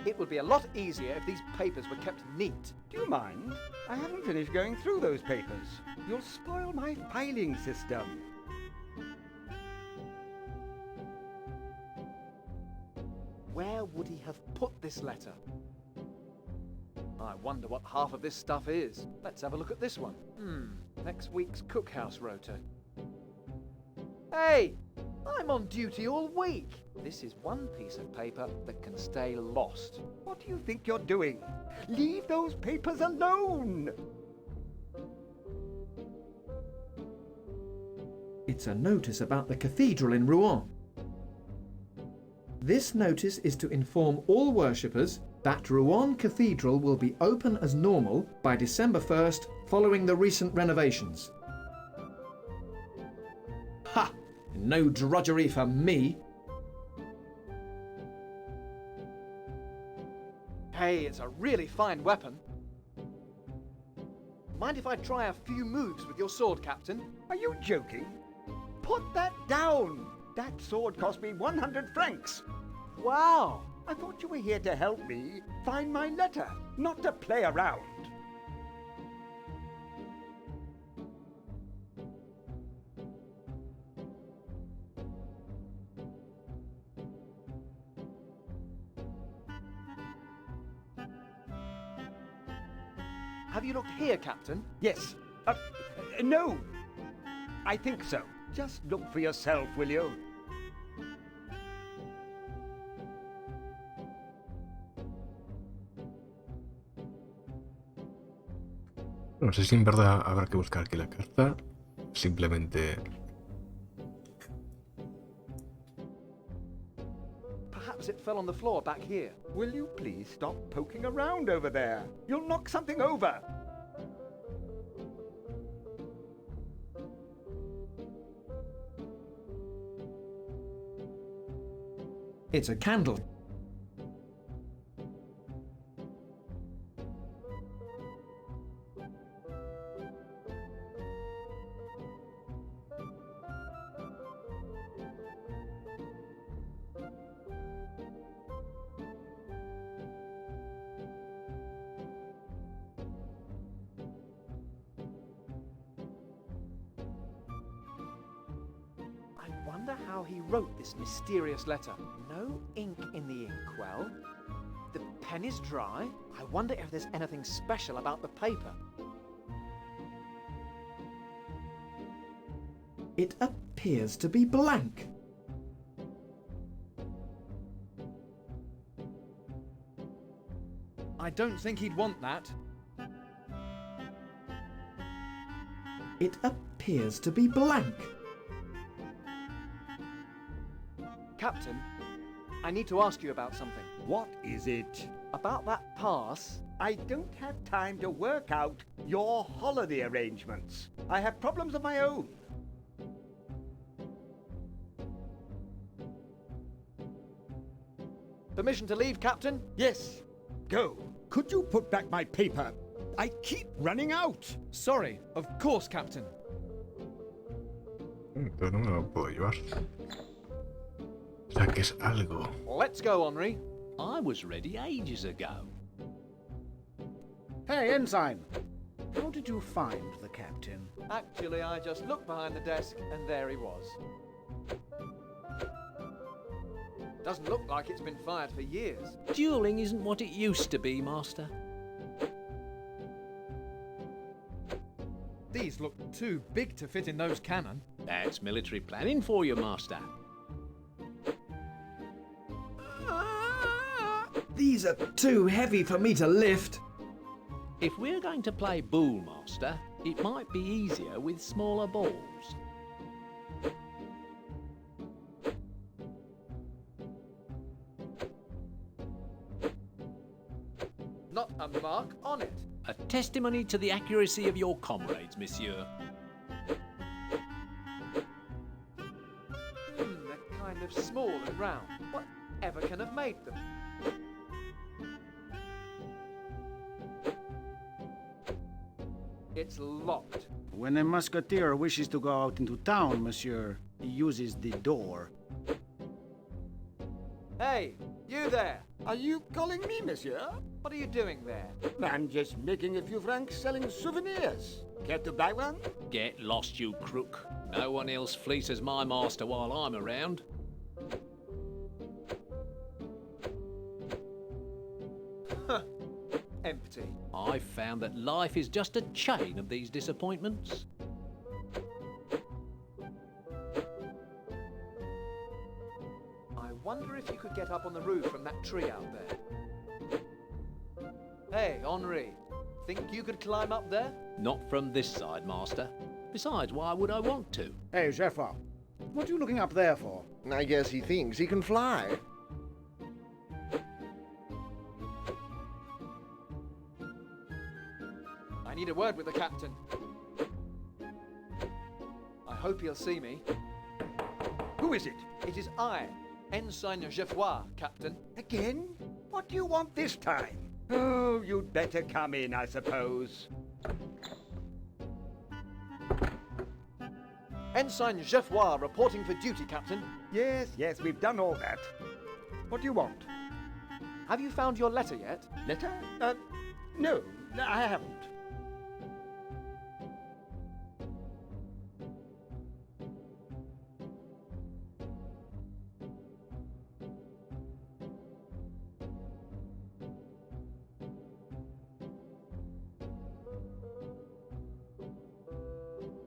It would be a lot easier if these papers were kept neat. Do you mind? I haven't finished going through those papers. You'll spoil my filing system. Where would he have put this letter? I wonder what half of this stuff is. Let's have a look at this one. Next week's cookhouse rota. Hey! I'm on duty all week. This is one piece of paper that can stay lost. What do you think you're doing? Leave those papers alone! It's a notice about the cathedral in Rouen. This notice is to inform all worshippers that Rouen Cathedral will be open as normal by December 1st following the recent renovations. Ha! No drudgery for me. Hey, it's a really fine weapon. Mind if I try a few moves with your sword, Captain? Are you joking? Put that down! That sword cost me 100 francs. Wow! I thought you were here to help me find my letter, not to play around. Have you looked here, Captain? Yes. No. I think so. Just look for yourself, will you? No sé si en verdad habrá que buscar aquí la carta. Simplemente... Perhaps it fell on the floor back here. Will you please stop poking around over there? You'll knock something over. It's a candle. I wonder how he wrote this mysterious letter. No ink in the inkwell. The pen is dry. I wonder if there's anything special about the paper. It appears to be blank. I don't think he'd want that. It appears to be blank. Captain, I need to ask you about something. What is it? About that pass. I don't have time to work out your holiday arrangements. I have problems of my own. Permission to leave, Captain? Yes. Go. Could you put back my paper? I keep running out. Sorry, of course, Captain. Pero no me lo puedo llevar. Saques algo. Let's go, Henri. I was ready ages ago. Hey, Ensign! How did you find the captain? Actually, I just looked behind the desk and there he was. Doesn't look like it's been fired for years. Dueling isn't what it used to be, Master. These look too big to fit in those cannon. That's military planning for you, Master. These are too heavy for me to lift. If we're going to play Bull, Master, it might be easier with smaller balls. Not a mark on it. A testimony to the accuracy of your comrades, monsieur. They're kind of small and round. Whatever can have made them? It's locked. When a musketeer wishes to go out into town, monsieur, he uses the door. Hey, you there! Are you calling me, monsieur? What are you doing there? I'm just making a few francs selling souvenirs. Care to buy one? Get lost, you crook. No one else fleeces my master while I'm around. Empty. I've found that life is just a chain of these disappointments. I wonder if you could get up on the roof from that tree out there. Hey, Henri. Think you could climb up there? Not from this side, Master. Besides, why would I want to? Hey, Geoffroy, what are you looking up there for? I guess he thinks he can fly. I need a word with the captain. I hope he'll see me. Who is it? It is I, Ensign Geoffroy, Captain. Again? What do you want this time? Oh, you'd better come in, I suppose. Ensign Geoffroy reporting for duty, Captain. Yes, we've done all that. What do you want? Have you found your letter yet? Letter? No, I haven't.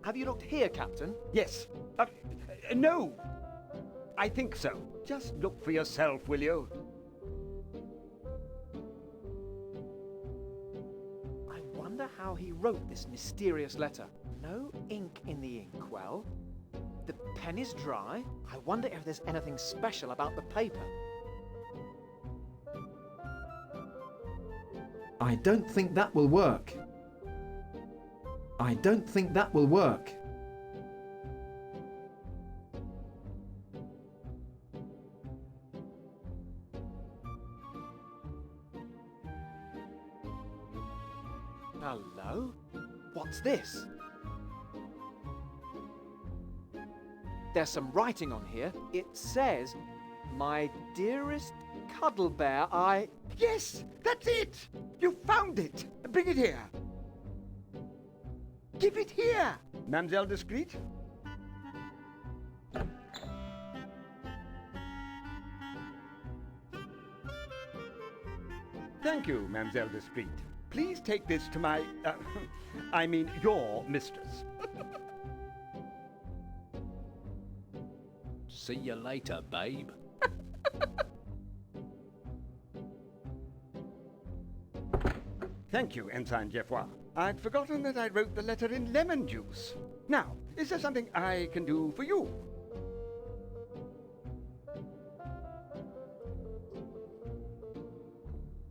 Have you looked here, Captain? Yes. No. I think so. Just look for yourself, will you? I wonder how he wrote this mysterious letter. No ink in the inkwell. The pen is dry. I wonder if there's anything special about the paper. I don't think that will work. I don't think that will work. Hello? What's this? There's some writing on here. It says, "My dearest cuddle bear, I..." Yes, that's it! You found it! Bring it here. Give it here, Mademoiselle Discreet. Thank you, Mademoiselle Discreet. Please take this to my, I mean your mistress. See you later, babe. Thank you, Ensign Geoffroy. I'd forgotten that I wrote the letter in lemon juice. Now, is there something I can do for you?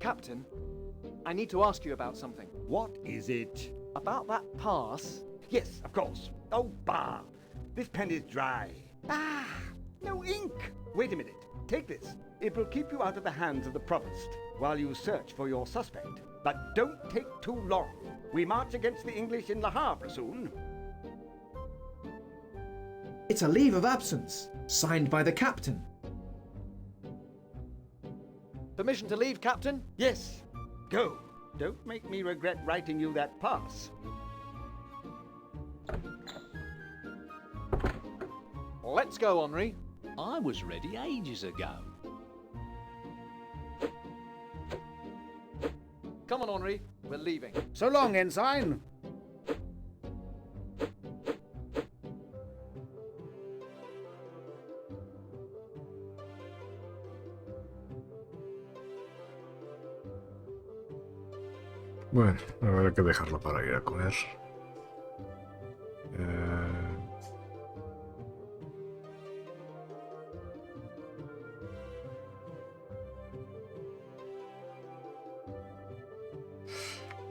Captain, I need to ask you about something. What is it? About that pass? Yes, of course. Oh, bah! This pen is dry. Ah! No ink! Wait a minute. Take this. It will keep you out of the hands of the provost while you search for your suspect. But don't take too long. We march against the English in Le Havre soon. It's a leave of absence, signed by the captain. Permission to leave, Captain? Yes. Go. Don't make me regret writing you that pass. Let's go, Henri. I was ready ages ago. Come on, Henri. We're leaving. So long, Ensign. Bueno, habrá que dejarlo para ir a comer.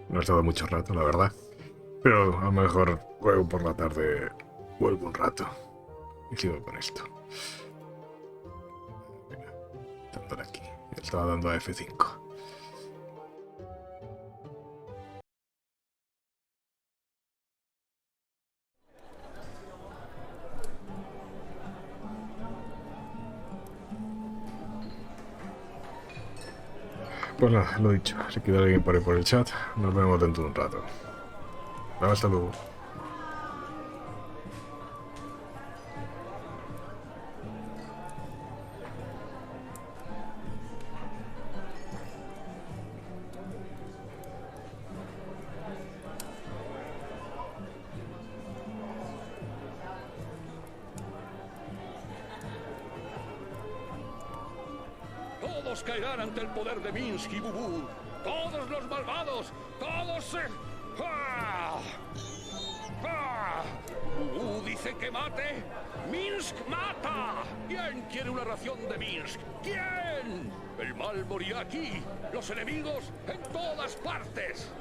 No he estado mucho rato, la verdad. Pero a lo mejor luego por la tarde vuelvo un rato. Y sigo con esto. Venga, dándole aquí. Estaba dando a F5. Pues nada, lo dicho. Si queda alguien por ahí por el chat, nos vemos dentro de un rato. Hasta luego. Todos caerán ante el poder de Minsk y Bubú. Todos los malvados. Todos se... ¡Ah! ¡Ah! Bubú dice que mate. Minsk mata. ¿Quién quiere una ración de Minsk? ¿Quién? El mal morirá aquí. Los enemigos en todas partes.